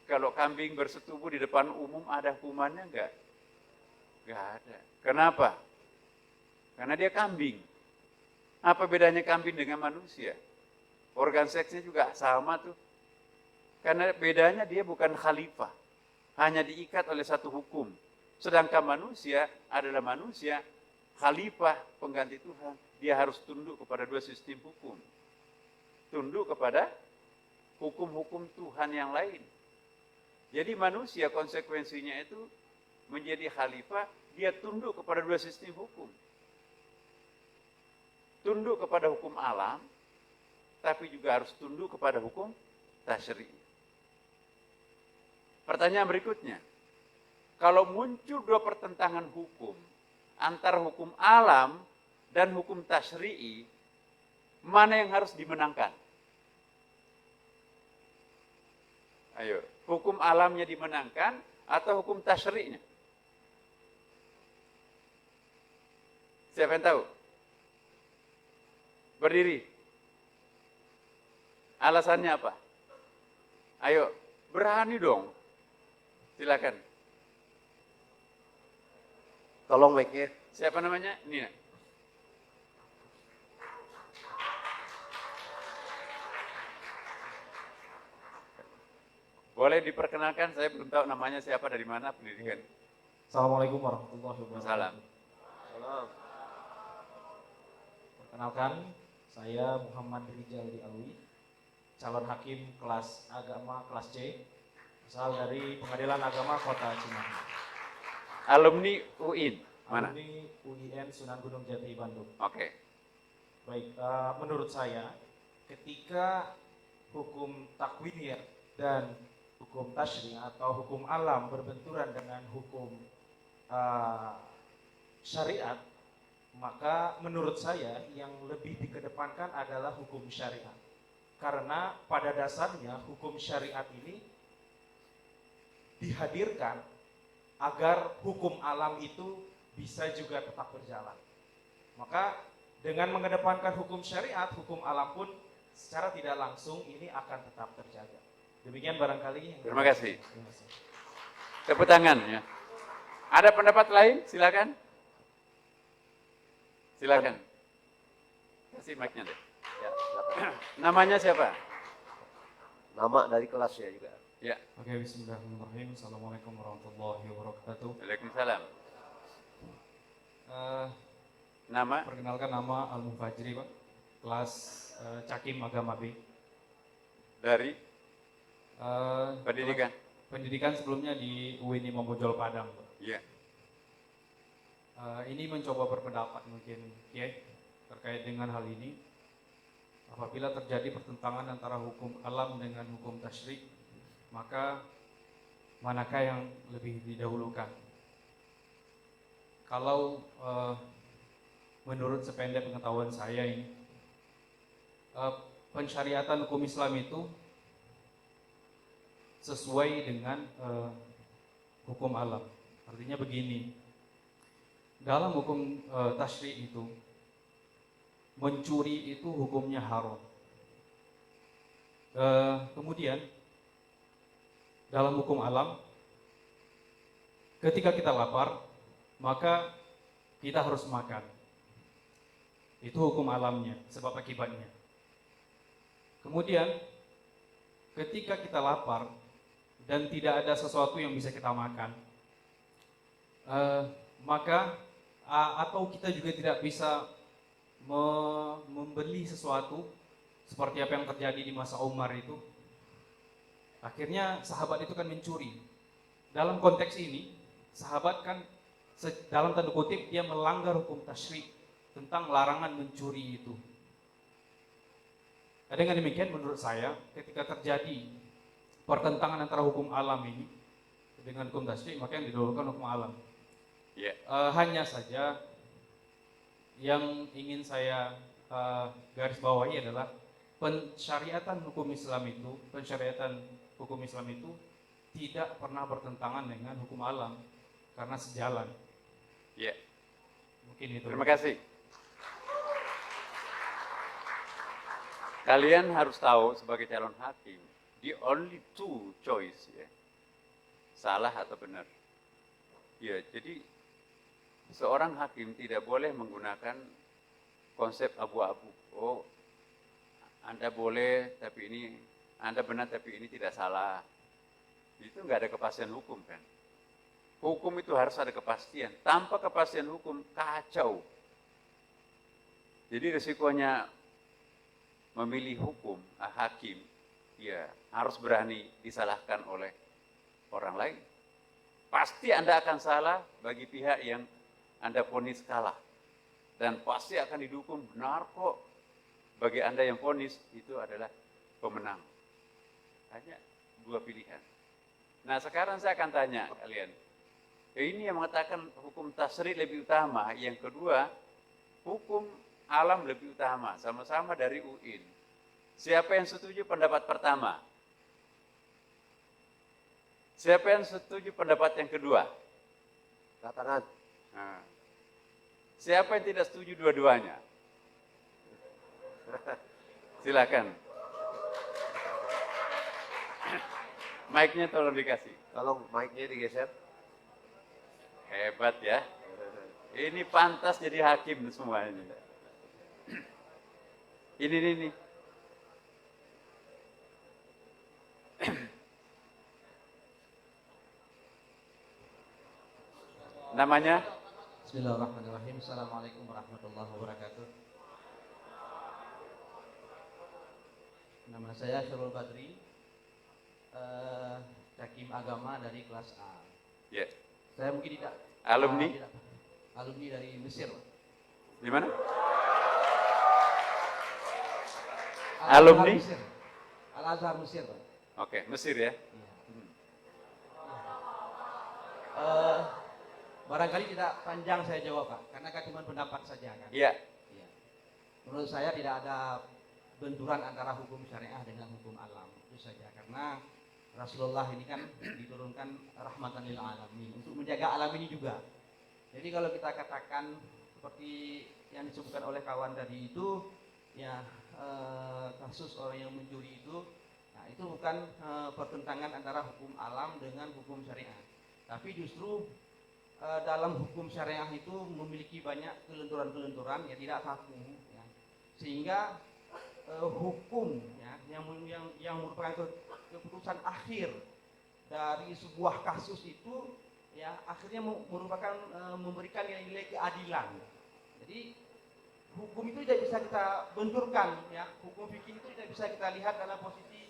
Kalau kambing bersetubuh di depan umum, ada hukumannya enggak? Enggak ada. Kenapa? Karena dia kambing. Apa bedanya kambing dengan manusia? Organ seksnya juga sama tuh. Karena bedanya dia bukan khalifah. Hanya diikat oleh satu hukum. Sedangkan manusia adalah manusia, khalifah, pengganti Tuhan. Dia harus tunduk kepada dua sistem hukum. Tunduk kepada hukum-hukum Tuhan yang lain. Jadi manusia konsekuensinya itu menjadi khalifah, dia tunduk kepada dua sistem hukum. Tunduk kepada hukum alam, tapi juga harus tunduk kepada hukum tasyri'. Pertanyaan berikutnya, kalau muncul dua pertentangan hukum antara hukum alam dan hukum tasyri'i, mana yang harus dimenangkan? Ayo, hukum alamnya dimenangkan atau hukum tasyri'nya? Siapa yang tahu? Berdiri. Alasannya apa? Ayo, berani dong. Silakan. Tolong mic-nya. Siapa namanya? Nina. Boleh diperkenalkan, saya belum tahu namanya siapa, dari mana, pendidikan. Assalamualaikum warahmatullahi wabarakatuh. Salam. Salam. Perkenalkan, saya Muhammad Rijal Dialwi, calon hakim kelas agama kelas C, asal dari Pengadilan Agama Kota Cimahi. Alumni UIN, mana? Alumni UIN Sunan Gunung Jati, Bandung. Oke. Baik, menurut saya, ketika hukum takwiniyah dan hukum tasyri' atau hukum alam berbenturan dengan hukum syariat, maka menurut saya yang lebih dikedepankan adalah hukum syariat. Karena pada dasarnya hukum syariat ini dihadirkan agar hukum alam itu bisa juga tetap berjalan. Maka dengan mengedepankan hukum syariat, hukum alam pun secara tidak langsung ini akan tetap terjaga. Demikian barangkali. Terima kasih. Terima kasih. Tepuk tangan ya. Ada pendapat lain? Silakan. Silakan. Kasih mic-nya deh. Ya, silakan. Namanya siapa? Nama dari kelasnya juga. Ya. Oke, bismillahirrahmanirrahim. Assalamualaikum warahmatullahi wabarakatuh. Waalaikumsalam. Nama? Perkenalkan, nama Al-Mufajri, Pak. Kelas Cakim Agama B. Dari Pendidikan. pendidikan? Pendidikan sebelumnya di UIN Imam Bonjol Padang, Pak. Iya. Ini mencoba berpendapat mungkin ya terkait dengan hal ini. Apabila terjadi pertentangan antara hukum alam dengan hukum tasyri', maka manakah yang lebih didahulukan? Kalau menurut sependek pengetahuan saya ini, pensyariatan hukum Islam itu sesuai dengan hukum alam. Artinya begini, dalam hukum tasyri' itu, mencuri itu hukumnya haram. Kemudian dalam hukum alam, ketika kita lapar, maka kita harus makan. Itu hukum alamnya, sebab akibatnya. Kemudian ketika kita lapar dan tidak ada sesuatu yang bisa kita makan, maka atau kita juga tidak bisa membeli sesuatu seperti apa yang terjadi di masa Umar itu. Akhirnya sahabat itu kan mencuri. Dalam konteks ini, sahabat kan dalam tanda kutip dia melanggar hukum tasyri' tentang larangan mencuri itu. Dengan demikian menurut saya, ketika terjadi pertentangan antara hukum alam ini dengan hukum tasyri', maka yang didahulukan hukum alam. Iya. Hanya saja yang ingin saya garis bawahi adalah pensyariatan hukum Islam itu tidak pernah bertentangan dengan hukum alam karena sejalan. Iya. Mungkin itu. Terima kasih. Kalian harus tahu sebagai calon hakim, the only two choice ya, salah atau benar. Ya, jadi seorang hakim tidak boleh menggunakan konsep abu-abu. Oh, Anda boleh, tapi ini Anda benar, tapi ini tidak salah. Itu nggak ada kepastian hukum kan. Hukum itu harus ada kepastian. Tanpa kepastian hukum, kacau. Jadi risikonya memilih hukum, hakim, ya harus berani disalahkan oleh orang lain. Pasti Anda akan salah bagi pihak yang Anda vonis kalah. Dan pasti akan didukung benar kok bagi Anda yang vonis itu adalah pemenang. Hanya dua pilihan. Nah sekarang saya akan tanya kalian. Ini yang mengatakan hukum tasri lebih utama. Yang kedua, hukum alam lebih utama. Sama-sama dari UIN. Siapa yang setuju pendapat pertama? Siapa yang setuju pendapat yang kedua? Katakan. Nah. Siapa yang tidak setuju dua-duanya? Silakan. Mic-nya tolong dikasih. Tolong mic-nya digeser. Hebat ya. Ini pantas jadi hakim semua ini. Ini. Namanya? Bismillahirrahmanirrahim. Assalamualaikum warahmatullahi wabarakatuh. Nama saya Syarul Badri, Hakim Agama dari kelas A. Ya. Saya mungkin tidak Alumni? Alumni dari Mesir. Di mana? Al-Azhar Alumni? Mesir. Al-Azhar Mesir, Pak. Oke, Mesir ya. Barangkali tidak panjang saya jawab, Pak, karena kan cuma pendapat saja kan. Iya. Iya. Menurut saya tidak ada benturan antara hukum syariah dengan hukum alam, itu saja. Karena Rasulullah ini kan diturunkan rahmatan lil alamin untuk menjaga alam ini juga. Jadi kalau kita katakan seperti yang disebutkan oleh kawan tadi itu, ya kasus orang yang mencuri itu, nah itu bukan pertentangan antara hukum alam dengan hukum syariah. Tapi justru dalam hukum syariah itu memiliki banyak kelenturan-kelenturan yang tidak kaku, ya. Sehingga hukum ya, yang merupakan keputusan akhir dari sebuah kasus itu ya akhirnya merupakan memberikan nilai-nilai keadilan. Jadi hukum itu tidak bisa kita benturkan ya, hukum fikih itu tidak bisa kita lihat dalam posisi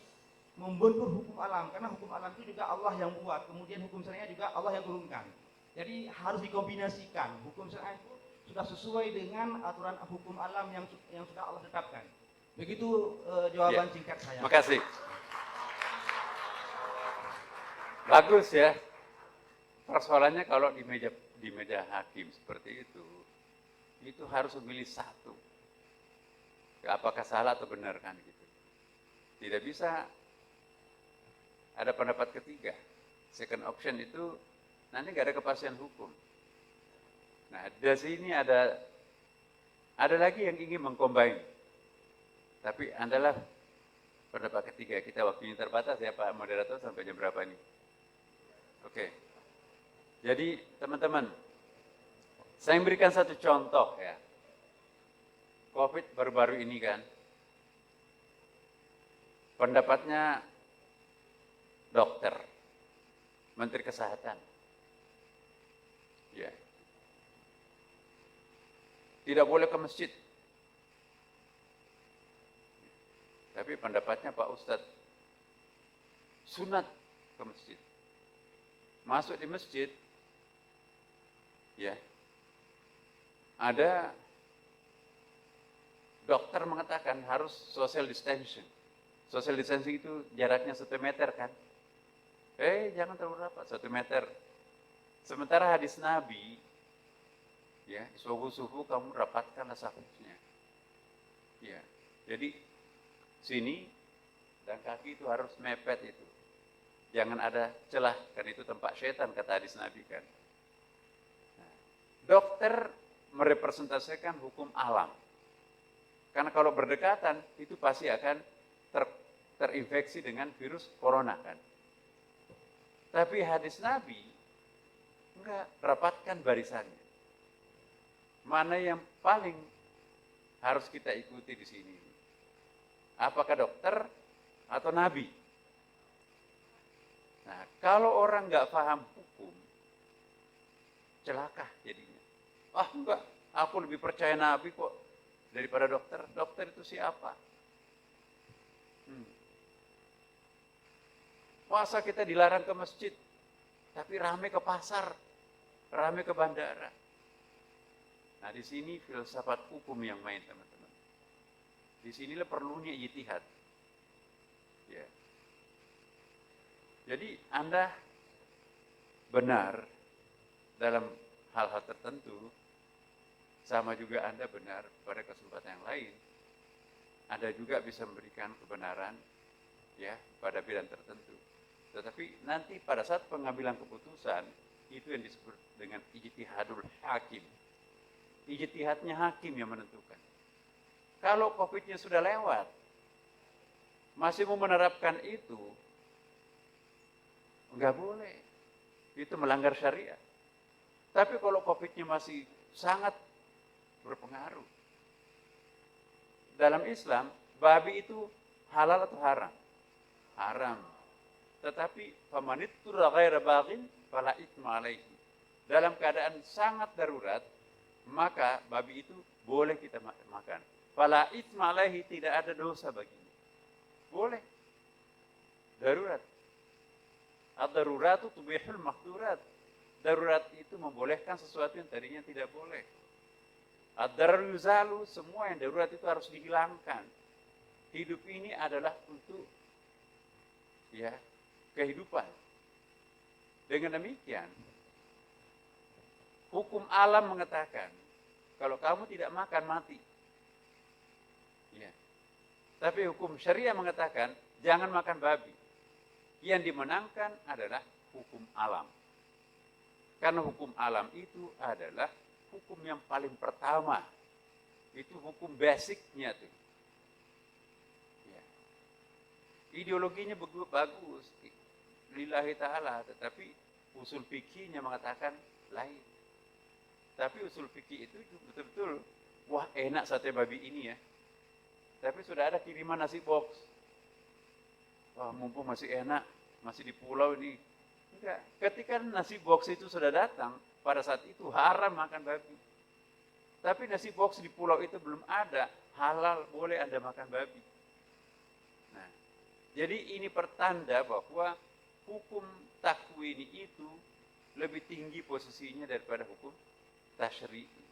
membentur hukum alam, karena hukum alam itu juga Allah yang buat, kemudian hukum syariah juga Allah yang turunkan. Jadi harus dikombinasikan. Hukum syariah itu sudah sesuai dengan aturan hukum alam yang sudah Allah tetapkan. Begitu jawaban singkat saya. Makasih. Bagus ya. Persoalannya kalau di meja hakim seperti itu harus memilih satu. Apakah salah atau benar kan gitu. Tidak bisa ada pendapat ketiga. Second option itu nanti nggak ada kepastian hukum. Nah, dari sini ada lagi yang ingin mengcombine. Tapi adalah pendapat ketiga. Kita waktunya terbatas ya Pak Moderator, sampai jam berapa nih? Oke. Jadi teman-teman, saya memberikan satu contoh ya. COVID baru-baru ini kan, pendapatnya dokter, Menteri Kesehatan. Ya. Tidak boleh ke masjid. Tapi pendapatnya Pak Ustadz, sunat ke masjid. Masuk di masjid, ya, ada dokter mengatakan harus social distancing. Social distancing itu jaraknya 1 meter kan. Jangan terlalu rapat, 1 meter. Sementara hadis Nabi, ya, suhu kamu rapatkanlah safnya. Ya, jadi sini dan kaki itu harus mepet itu. Jangan ada celah, kan itu tempat setan kata hadis Nabi kan. Nah, dokter merepresentasikan hukum alam. Karena kalau berdekatan itu pasti akan terinfeksi dengan virus corona kan. Tapi hadis Nabi enggak, rapatkan barisannya. Mana yang paling harus kita ikuti di sini? Apakah dokter atau Nabi? Nah, kalau orang nggak paham hukum, celaka jadinya. Ah enggak, aku lebih percaya Nabi kok daripada dokter. Dokter itu siapa? Masa kita dilarang ke masjid, tapi rame ke pasar, rame ke bandara. Nah di sini filsafat hukum yang main teman-teman. Di sinilah perlunya ijtihad. Ya. Jadi Anda benar dalam hal-hal tertentu, sama juga Anda benar pada kesempatan yang lain. Anda juga bisa memberikan kebenaran ya pada bidang tertentu. Tetapi nanti pada saat pengambilan keputusan, itu yang disebut dengan ijtihadul hakim. Ijtihadnya hakim yang menentukan. Kalau COVID-nya sudah lewat, masih mau menerapkan itu, enggak boleh. Itu melanggar syariat. Tapi kalau COVID-nya masih sangat berpengaruh. Dalam Islam, babi itu halal atau haram? Haram. Tetapi famanittura ghaira baghin fala itsma alaihi. Dalam keadaan sangat darurat, maka babi itu boleh kita makan. Fala itsma alaihi, tidak ada dosa baginya. Boleh. Darurat. Ad-daruratu tubihul mahdurat. Darurat itu membolehkan sesuatu yang tadinya tidak boleh. Ad-darar yuzalu, semua yang darurat itu harus dihilangkan. Hidup ini adalah untuk ya kehidupan. Dengan demikian, hukum alam mengatakan kalau kamu tidak makan mati. Ya. Tapi hukum syariah mengatakan jangan makan babi. Yang dimenangkan adalah hukum alam. Karena hukum alam itu adalah hukum yang paling pertama. Itu hukum basicnya tuh. Ya. Ideologinya bagus. Lillahi ta'ala. Tetapi usul fikihnya mengatakan lain. Tapi usul fikih itu betul-betul, wah enak sate babi ini ya. Tapi sudah ada kiriman nasi box. Wah mumpung masih enak, masih di pulau ini. Enggak. Ketika nasi box itu sudah datang, pada saat itu haram makan babi. Tapi nasi box di pulau itu belum ada, halal boleh Anda makan babi. Nah, jadi ini pertanda bahwa hukum takwini itu lebih tinggi posisinya daripada hukum tasyri'i.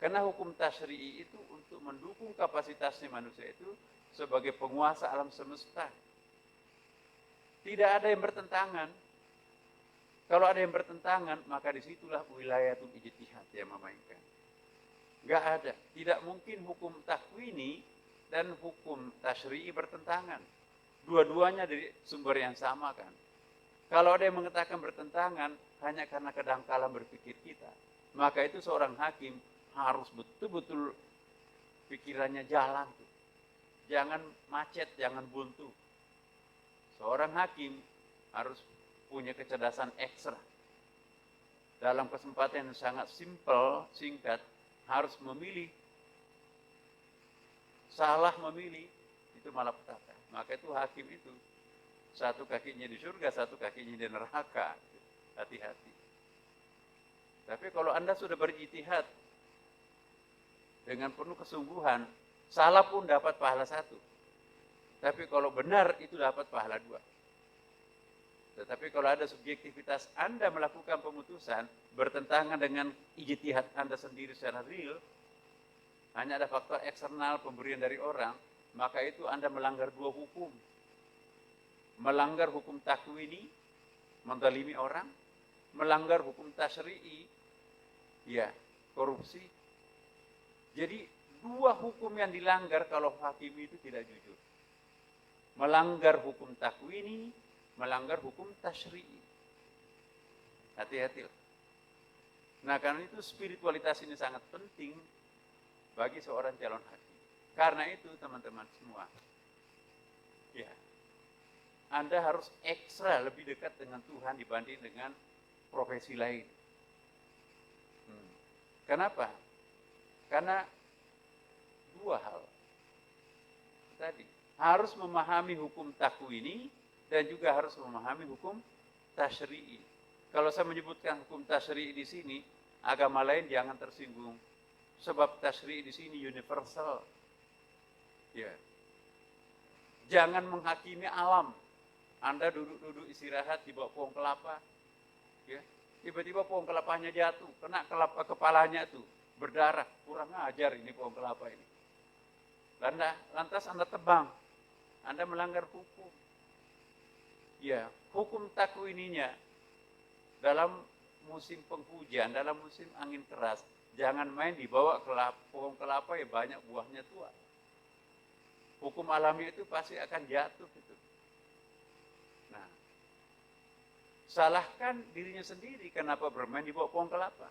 Karena hukum tasyri'i itu untuk mendukung kapasitasnya manusia itu sebagai penguasa alam semesta. Tidak ada yang bertentangan. Kalau ada yang bertentangan, maka disitulah wilayatul ijtihad yang memainkan. Enggak ada. Tidak mungkin hukum takwini dan hukum tasyri'i bertentangan. Dua-duanya dari sumber yang sama kan. Kalau ada yang mengatakan bertentangan hanya karena kedangkalan berpikir kita, maka itu seorang hakim harus betul-betul pikirannya jalan. Jangan macet, jangan buntu. Seorang hakim harus punya kecerdasan ekstra. Dalam kesempatan yang sangat simpel, singkat, harus memilih. Salah memilih, itu malapetaka. Maka itu hakim itu, satu kakinya di surga, satu kakinya di neraka. Hati-hati. Tapi kalau Anda sudah berijtihad dengan penuh kesungguhan, salah pun dapat pahala satu. Tapi kalau benar itu dapat pahala dua. Tetapi kalau ada subjektivitas Anda melakukan pemutusan bertentangan dengan ijtihad Anda sendiri secara real, hanya ada faktor eksternal pemberian dari orang, maka itu Anda melanggar dua hukum. Melanggar hukum takwini, menzalimi orang, melanggar hukum tasyri'i, ya, korupsi. Jadi dua hukum yang dilanggar kalau hakim itu tidak jujur. Melanggar hukum takwini, melanggar hukum tasyri'i. Hati-hati. Nah, karena itu spiritualitas ini sangat penting bagi seorang calon hakim. Karena itu teman-teman semua, ya, Anda harus ekstra lebih dekat dengan Tuhan dibanding dengan profesi lain. Kenapa? Karena dua hal. Tadi, harus memahami hukum takwini dan juga harus memahami hukum tasyri'i. Kalau saya menyebutkan hukum tasyri' di sini, agama lain jangan tersinggung. Sebab tasyri' di sini universal. Ya. Jangan menghakimi alam. Anda duduk-duduk istirahat di bawah pohon kelapa, ya. Tiba-tiba pohon kelapanya jatuh, kena kelapa kepalanya tuh, berdarah. Kurang ajar ini pohon kelapa ini. Lantas Anda tebang, Anda melanggar hukum. Ya, hukum takwininya dalam musim penghujan, dalam musim angin keras, jangan main dibawa pohon kelapa ya banyak buahnya tua. Hukum alami itu pasti akan jatuh gitu. Nah, salahkan dirinya sendiri kenapa bermain di bawah pohon kelapa.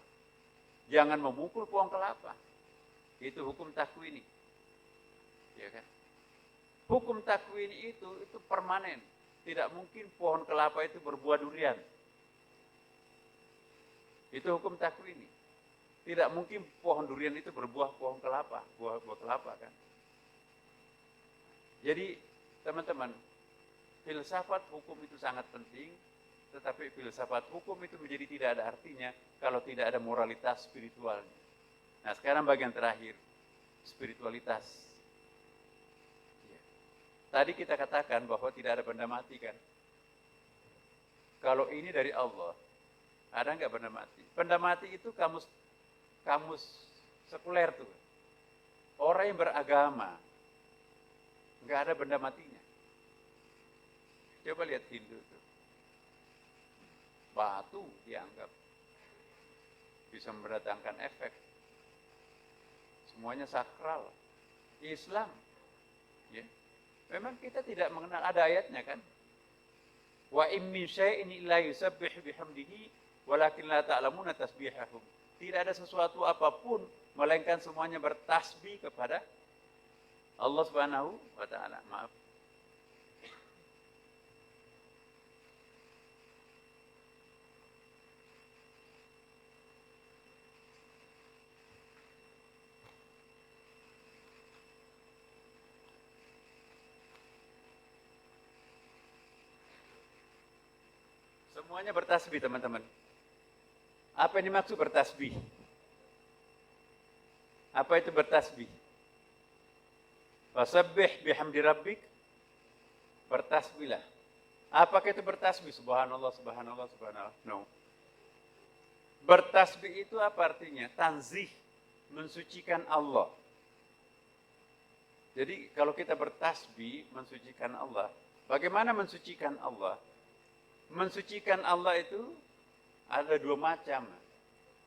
Jangan memukul pohon kelapa. Itu hukum takwini. Ya kan? Hukum takwini itu permanen. Tidak mungkin pohon kelapa itu berbuah durian. Itu hukum takwini. Tidak mungkin pohon durian itu berbuah pohon kelapa, buah kelapa kan. Jadi teman-teman, filsafat hukum itu sangat penting, tetapi filsafat hukum itu menjadi tidak ada artinya kalau tidak ada moralitas spiritualnya. Nah sekarang bagian terakhir, spiritualitas. Tadi kita katakan bahwa tidak ada benda mati kan. Kalau ini dari Allah, ada nggak benda mati? Benda mati itu kamus sekuler tuh. Orang yang beragama, nggak ada benda matinya. Coba lihat Hindu tuh. Batu dianggap bisa mendatangkan efek. Semuanya sakral. Islam, ya. Memang kita tidak mengenal, ada ayatnya kan. Wa in min syai'in illa yusabbih bihamdihi walakin la ta'lamuna tasbihahum. Tidak ada sesuatu apapun melainkan semuanya bertasbih kepada Allah Subhanahu wa taala. Maaf. Semuanya bertasbih, teman-teman. Apa yang dimaksud bertasbih? Apa itu bertasbih? Fasabbih bihamdi rabbik, bertasbihlah. Apakah itu bertasbih? Subhanallah, subhanallah, subhanallah. No. Bertasbih itu apa artinya? Tanzih, mensucikan Allah. Jadi kalau kita bertasbih, mensucikan Allah. Bagaimana mensucikan Allah? Mensucikan Allah itu ada dua macam.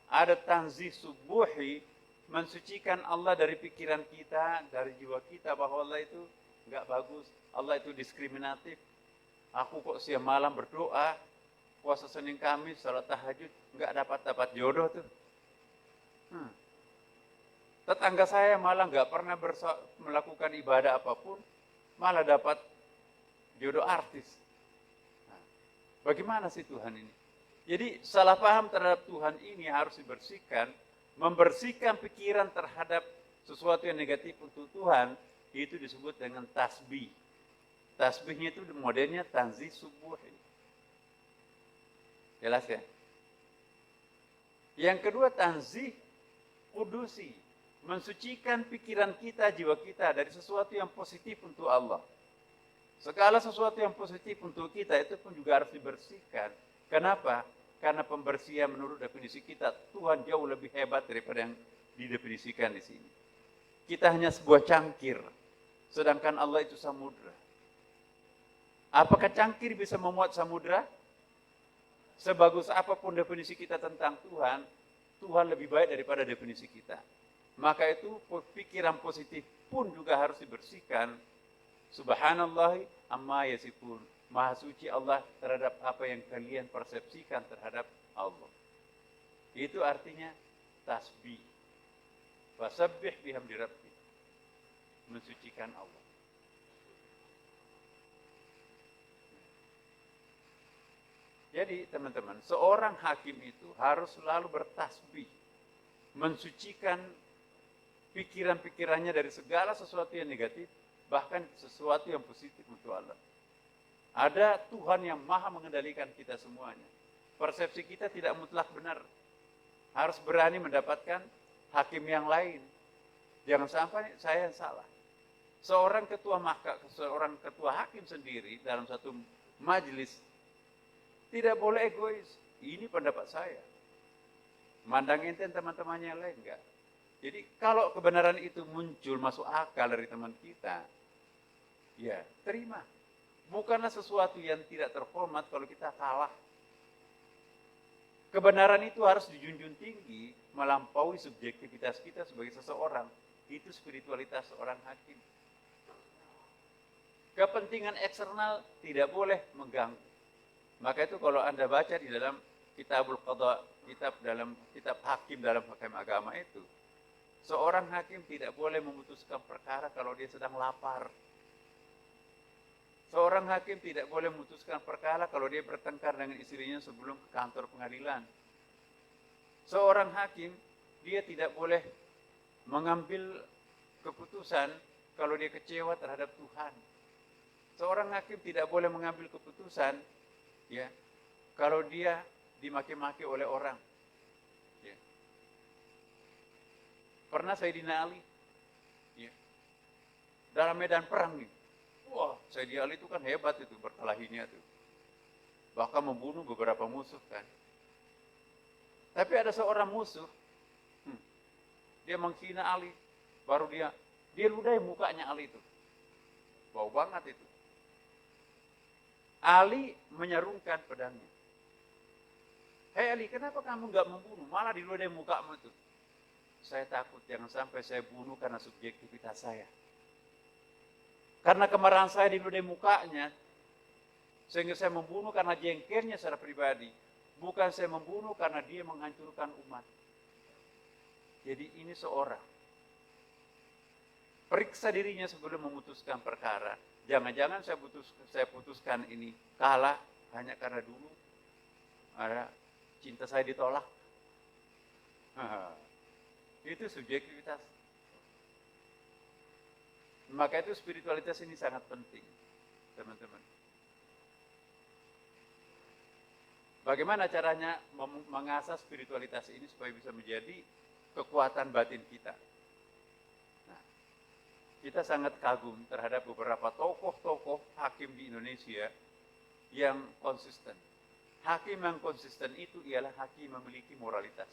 Ada tanzih subuhi, mensucikan Allah dari pikiran kita, dari jiwa kita bahwa Allah itu enggak bagus, Allah itu diskriminatif. Aku kok siang malam berdoa, puasa Senin Kamis, salat tahajud, enggak dapat jodoh tuh. Tetangga saya malah enggak pernah melakukan ibadah apapun, malah dapat jodoh artis. Nah, bagaimana sih Tuhan ini? Jadi salah paham terhadap Tuhan ini harus dibersihkan. Membersihkan pikiran terhadap sesuatu yang negatif untuk Tuhan, itu disebut dengan tasbih. Tasbihnya itu modelnya tanzih subuh. Jelas ya? Yang kedua tanzih kudusi. Mensucikan pikiran kita, jiwa kita dari sesuatu yang positif untuk Allah. Segala sesuatu yang positif untuk kita itu pun juga harus dibersihkan. Kenapa? Karena pembersihan menurut definisi kita, Tuhan jauh lebih hebat daripada yang didefinisikan di sini. Kita hanya sebuah cangkir, sedangkan Allah itu samudra. Apakah cangkir bisa memuat samudra? Sebagus apapun definisi kita tentang Tuhan, Tuhan lebih baik daripada definisi kita. Maka itu pikiran positif pun juga harus dibersihkan. Subhanallah amma yasifun. Maha suci Allah terhadap apa yang kalian persepsikan terhadap Allah. Itu artinya tasbih. Fasabbih bihamdi rabbik. Mensucikan Allah. Jadi teman-teman, seorang hakim itu harus selalu bertasbih. Mensucikan pikiran-pikirannya dari segala sesuatu yang negatif, bahkan sesuatu yang positif untuk Allah. Ada Tuhan yang maha mengendalikan kita semuanya. persepsi kita tidak mutlak benar. Harus berani mendapatkan hakim yang lain. Jangan sampai saya yang salah. Seorang ketua hakim sendiri dalam satu majelis tidak boleh egois. Ini pendapat saya. Mandang ente teman-temannya yang lain enggak. Jadi kalau kebenaran itu muncul masuk akal dari teman kita, ya terima. Bukanlah sesuatu yang tidak terhormat kalau kita kalah. Kebenaran itu harus dijunjung tinggi, melampaui subjektivitas kita sebagai seseorang. Itu spiritualitas seorang hakim. Kepentingan eksternal tidak boleh mengganggu. Maka itu kalau Anda baca di dalam Kitabul Qadha, kitab hakim dalam hukum agama itu, seorang hakim tidak boleh memutuskan perkara kalau dia sedang lapar. Seorang hakim tidak boleh memutuskan perkara kalau dia bertengkar dengan istrinya sebelum ke kantor pengadilan. Seorang hakim, dia tidak boleh mengambil keputusan kalau dia kecewa terhadap Tuhan. Seorang hakim tidak boleh mengambil keputusan ya kalau dia dimaki-maki oleh orang. Ya. Pernah Sayyidina Ali ya, dalam medan perang nih. Wah, Sayyidina Ali itu kan hebat itu berkelahinya tuh. Bahkan membunuh beberapa musuh kan. Tapi ada seorang musuh, dia menghina Ali, baru dia ludahi mukanya Ali itu. Bau banget itu. Ali menyerungkan pedangnya. Hei Ali, kenapa kamu nggak membunuh? Malah diludahi mukamu itu. Saya takut jangan sampai saya bunuh karena subjektivitas saya. Karena kemarahan saya diludahi mukanya, sehingga saya membunuh karena jengkelnya secara pribadi. Bukan saya membunuh karena dia menghancurkan umat. Jadi ini seorang. Periksa dirinya sebelum memutuskan perkara. Jangan-jangan saya putuskan ini kalah hanya karena dulu ada cinta saya ditolak. Itu subjektivitas. Maka itu spiritualitas ini sangat penting, teman-teman. Bagaimana caranya mengasah spiritualitas ini supaya bisa menjadi kekuatan batin kita? Nah, kita sangat kagum terhadap beberapa tokoh-tokoh hakim di Indonesia yang konsisten. Hakim yang konsisten itu ialah hakim yang memiliki moralitas.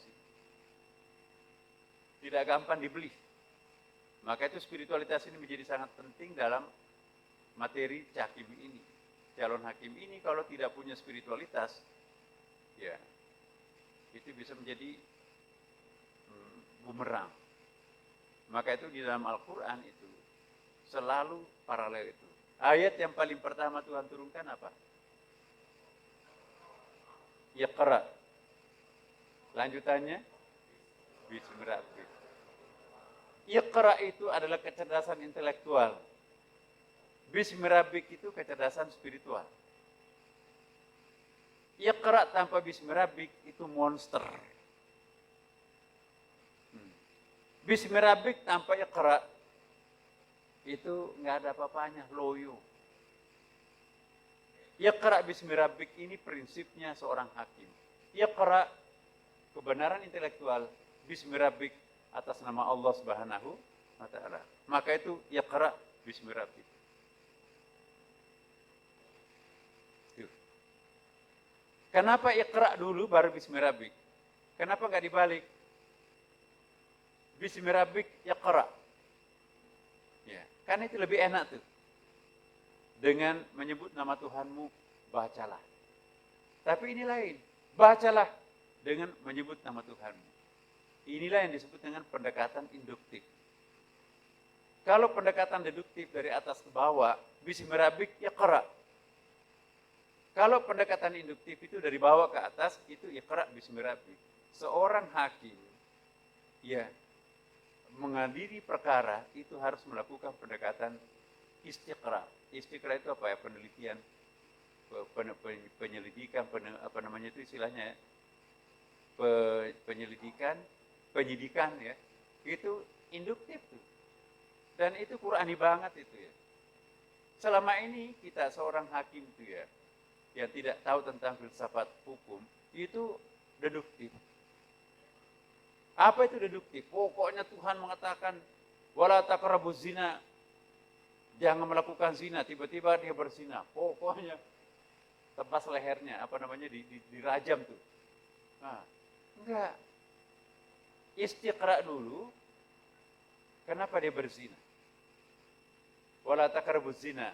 Tidak gampang dibeli. Maka itu spiritualitas ini menjadi sangat penting dalam materi hakim ini. Calon hakim ini kalau tidak punya spiritualitas, ya itu bisa menjadi bumerang. Maka itu di dalam Al-Quran itu selalu paralel itu. Ayat yang paling pertama Tuhan turunkan apa? Iqra. Lanjutannya Bismillahirrahmanirrahim. Iqra itu adalah kecerdasan intelektual. Bismillahirrahmanirrahim itu kecerdasan spiritual. Iqra tanpa Bismillahirrahmanirrahim itu monster. Bismillahirrahmanirrahim tanpa Iqra itu nggak ada apa-apanya, loyo. Iqra Bismillahirrahmanirrahim ini prinsipnya seorang hakim. Iqra kebenaran intelektual, Bismillahirrahmanirrahim atas nama Allah Subhanahu wa Ta'ala. Maka itu Iqra Bismillahirrahmanirrahim. Kenapa Iqra dulu baru Bismillahirrahmanirrahim? Kenapa nggak dibalik? Bismillahirrahmanirrahim Iqra. Ya, kan itu lebih enak tuh. Dengan menyebut nama Tuhanmu, bacalah. Tapi ini lain, bacalah dengan menyebut nama Tuhanmu. Inilah yang disebut dengan pendekatan induktif. Kalau pendekatan deduktif dari atas ke bawah, Bismillahirrahmanirrahim Iqra. Kalau pendekatan induktif itu dari bawah ke atas, itu Iqra Bismillahirrahmanirrahim. Seorang hakim, ya, mengadili perkara itu harus melakukan pendekatan istiqra. Istiqra itu apa ya? Penelitian, penyelidikan, apa namanya itu istilahnya ya? Penyelidikan, penyidikan ya. Itu induktif tuh. Dan itu Qur'ani banget itu ya. Selama ini kita seorang hakim itu ya, yang tidak tahu tentang filsafat hukum, itu deduktif. Apa itu deduktif? Pokoknya Tuhan mengatakan wala taqrabuz zina, jangan melakukan zina, tiba-tiba dia berzina. Pokoknya tebas lehernya, dirajam tuh. Nah, enggak. Istiqra dulu, kenapa dia berzina? Wala taqrabuz zina.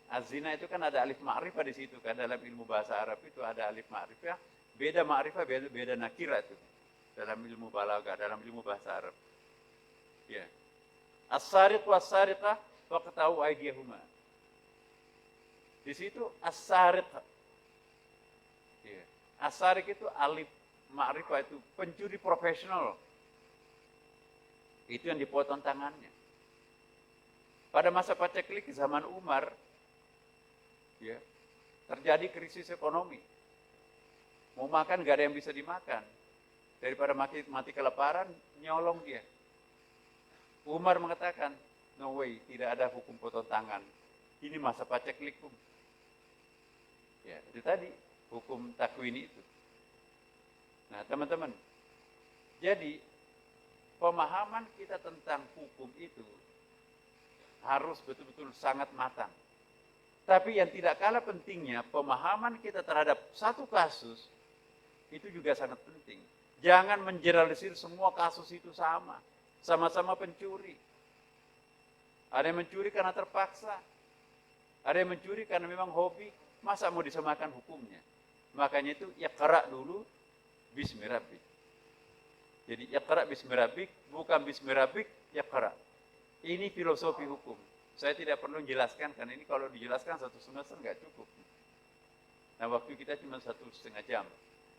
Az-zina itu kan ada alif ma'rifah di situ kan, dalam ilmu bahasa Arab itu ada alif ma'rifah, beda ma'rifah, beda nakirah itu dalam ilmu balaghah, dalam ilmu bahasa Arab. Ya. As-sariq was-sariqah faqta'u aydiyahuma. Di situ as-sariq. Ya. As-sariq itu alif ma'rifah, itu pencuri profesional. Itu yang dipotong tangannya. Pada masa paceklik zaman Umar, ya, terjadi krisis ekonomi. Mau makan gak ada yang bisa dimakan. Daripada mati kelaparan, nyolong dia. Umar mengatakan, no way, tidak ada hukum potong tangan. Ini masa paceklik. Ya, itu tadi hukum takwini itu. Nah, teman-teman, jadi pemahaman kita tentang hukum itu harus betul-betul sangat matang. Tapi yang tidak kalah pentingnya, pemahaman kita terhadap satu kasus itu juga sangat penting. Jangan mengeneralisir semua kasus itu sama. Sama-sama pencuri. Ada yang mencuri karena terpaksa. Ada yang mencuri karena memang hobi. Masa mau disamakan hukumnya? Makanya itu iqra dulu bismi rabbik. Jadi iqra bismi rabbik, bukan bismi rabbik, iqra. Ini filosofi hukum. Saya tidak perlu menjelaskan, karena ini kalau dijelaskan 1 semester nggak cukup. Nah, waktu kita cuma 1,5 jam.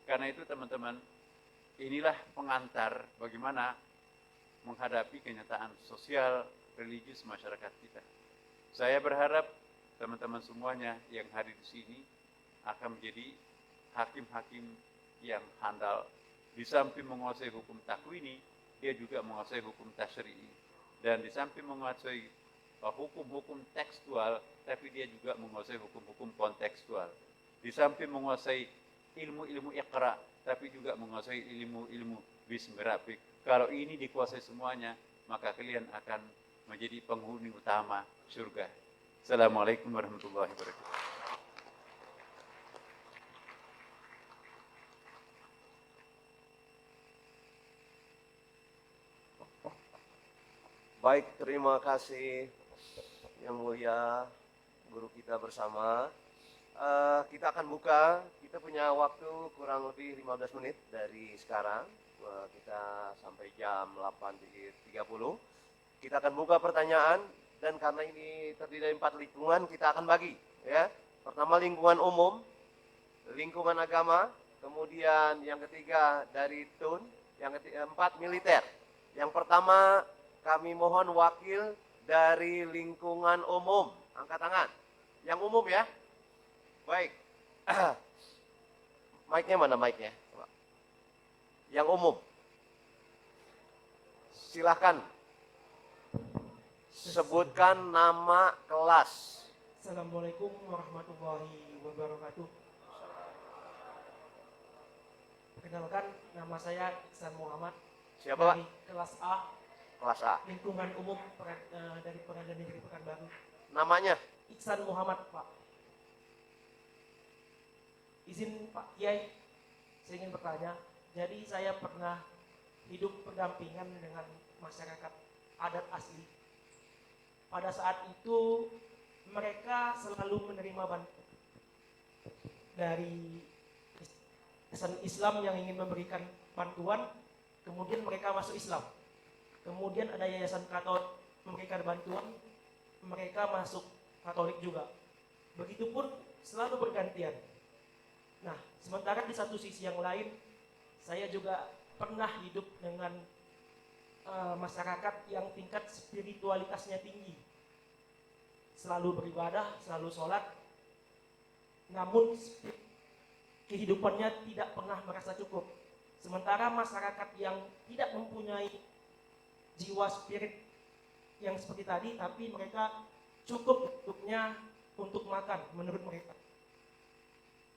Karena itu teman-teman, inilah pengantar bagaimana menghadapi kenyataan sosial, religius masyarakat kita. Saya berharap teman-teman semuanya yang hadir di sini akan menjadi hakim-hakim yang handal. Di samping menguasai hukum takwini, dia juga menguasai hukum tasyri'i. Dan di samping menguasai hukum-hukum tekstual, tapi dia juga menguasai hukum-hukum kontekstual. Di samping menguasai ilmu-ilmu iqra, tapi juga menguasai ilmu-ilmu bismi rabbik. Kalau ini dikuasai semuanya, maka kalian akan menjadi penghuni utama surga. Assalamualaikum warahmatullahi wabarakatuh. Baik, terima kasih Yang Mulia guru kita bersama. Kita akan buka, kita punya waktu kurang lebih 15 menit dari sekarang. Kita sampai jam 8.30. Kita akan buka pertanyaan, dan karena ini terdiri dari 4 lingkungan, kita akan bagi. Ya. Pertama lingkungan umum, lingkungan agama, kemudian yang ketiga dari TUN, yang keempat militer. Yang pertama kami mohon wakil dari lingkungan umum, angkat tangan. Yang umum ya. Baik. Mic-nya mana mic-nya? Yang umum. Silahkan. Sebutkan nama kelas. Assalamualaikum warahmatullahi wabarakatuh. Perkenalkan, nama saya Iksan Muhammad. Siapa, Pak? Dari kelas A, Kelas A. lingkungan umum dari Pengadilan Negeri Pekanbaru. Namanya? Iksan Muhammad, Pak. Izin Pak Kiai, saya ingin bertanya. Jadi saya pernah hidup berdampingan dengan masyarakat adat asli. Pada saat itu mereka selalu menerima bantuan dari Islam yang ingin memberikan bantuan, kemudian mereka masuk Islam. Kemudian ada yayasan Katolik memberikan bantuan, mereka masuk Katolik juga. Begitupun selalu bergantian. Nah, sementara di satu sisi yang lain, saya juga pernah hidup dengan masyarakat yang tingkat spiritualitasnya tinggi. Selalu beribadah, selalu sholat, namun kehidupannya tidak pernah merasa cukup. Sementara masyarakat yang tidak mempunyai jiwa spirit yang seperti tadi, tapi mereka cukup hidupnya untuk makan menurut mereka.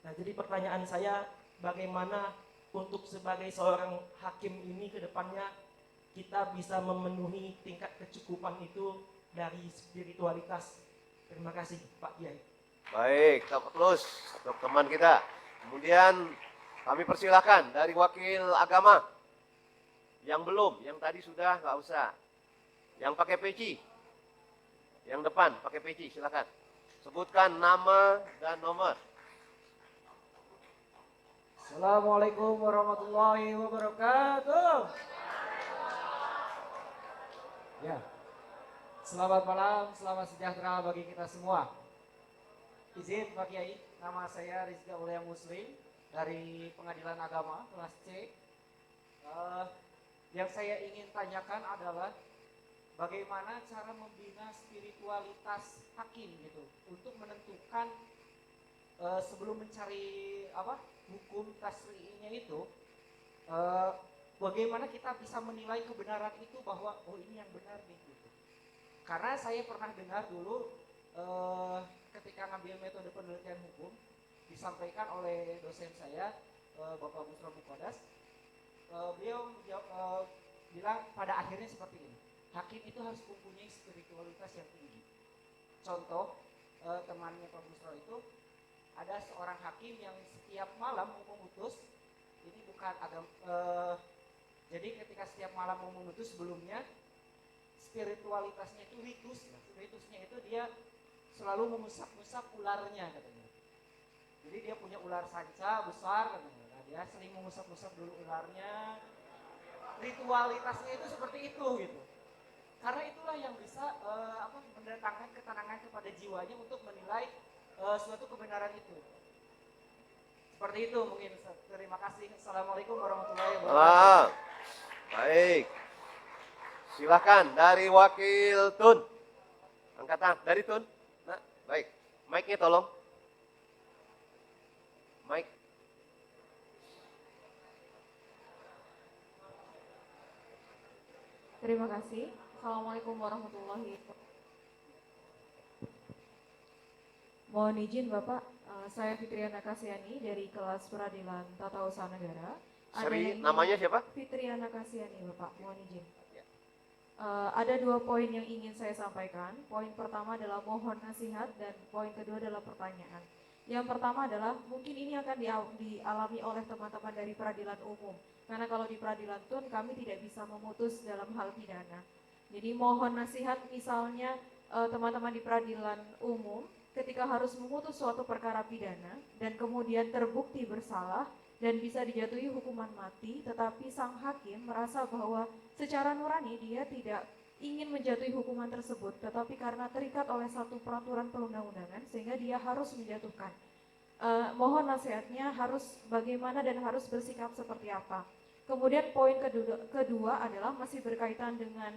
Nah, jadi pertanyaan saya, bagaimana untuk sebagai seorang hakim ini ke depannya kita bisa memenuhi tingkat kecukupan itu dari spiritualitas. Terima kasih Pak Kiai. Baik, terus untuk teman kita. Kemudian kami persilahkan dari wakil agama. Yang belum, yang tadi sudah nggak usah. Yang pakai peci, yang depan pakai peci, silakan. Sebutkan nama dan nomor. Assalamualaikum warahmatullahi wabarakatuh. Ya, selamat malam, selamat sejahtera bagi kita semua. Izin Pak Kiai, nama saya Rizka Ulia Muslim dari Pengadilan Agama kelas C. Yang saya ingin tanyakan adalah bagaimana cara membina spiritualitas hakim gitu untuk menentukan sebelum mencari hukum tasri'nya itu, bagaimana kita bisa menilai kebenaran itu bahwa oh ini yang benar nih gitu. Karena saya pernah dengar dulu ketika ngambil metode penelitian hukum disampaikan oleh dosen saya Bapak Busra Mukodas, beliau bilang pada akhirnya seperti ini, hakim itu harus mempunyai spiritualitas yang tinggi. Contoh temannya Pak Busra itu ada seorang hakim yang setiap malam mau memutus, ini bukan agama, jadi ketika setiap malam mau memutus sebelumnya spiritualitasnya itu ritusnya itu dia selalu mengusap-usap ularnya katanya. Jadi dia punya ular sanca besar katanya. Nah, dia sering mengusap-usap dulu ularnya. Ritualitasnya itu seperti itu gitu. Karena itulah yang bisa mendatangkan ketenangan kepada jiwanya untuk menilai suatu kebenaran itu. Seperti itu mungkin. Terima kasih. Assalamualaikum warahmatullahi wabarakatuh. Baik. Silakan dari wakil Tun. Angkatan dari Tun. Nah, baik. Mic-nya tolong. Mic. Terima kasih. Assalamualaikum warahmatullahi wabarakatuh. Mohon izin Bapak, saya Fitriana Kasiani dari kelas Peradilan Tata Usaha Negara. Namanya siapa? Fitriana Kasiani Bapak, mohon izin. Ada 2 poin yang ingin saya sampaikan. Poin pertama adalah mohon nasihat dan poin kedua adalah pertanyaan. Yang pertama adalah mungkin ini akan dialami oleh teman-teman dari peradilan umum. Karena kalau di peradilan tun kami tidak bisa memutus dalam hal pidana. Jadi mohon nasihat misalnya teman-teman di peradilan umum ketika harus memutus suatu perkara pidana dan kemudian terbukti bersalah dan bisa dijatuhi hukuman mati, tetapi sang hakim merasa bahwa secara nurani dia tidak ingin menjatuhi hukuman tersebut, tetapi karena terikat oleh satu peraturan perundang-undangan sehingga dia harus menjatuhkan. Mohon nasihatnya harus bagaimana dan harus bersikap seperti apa. Kemudian poin kedua adalah masih berkaitan dengan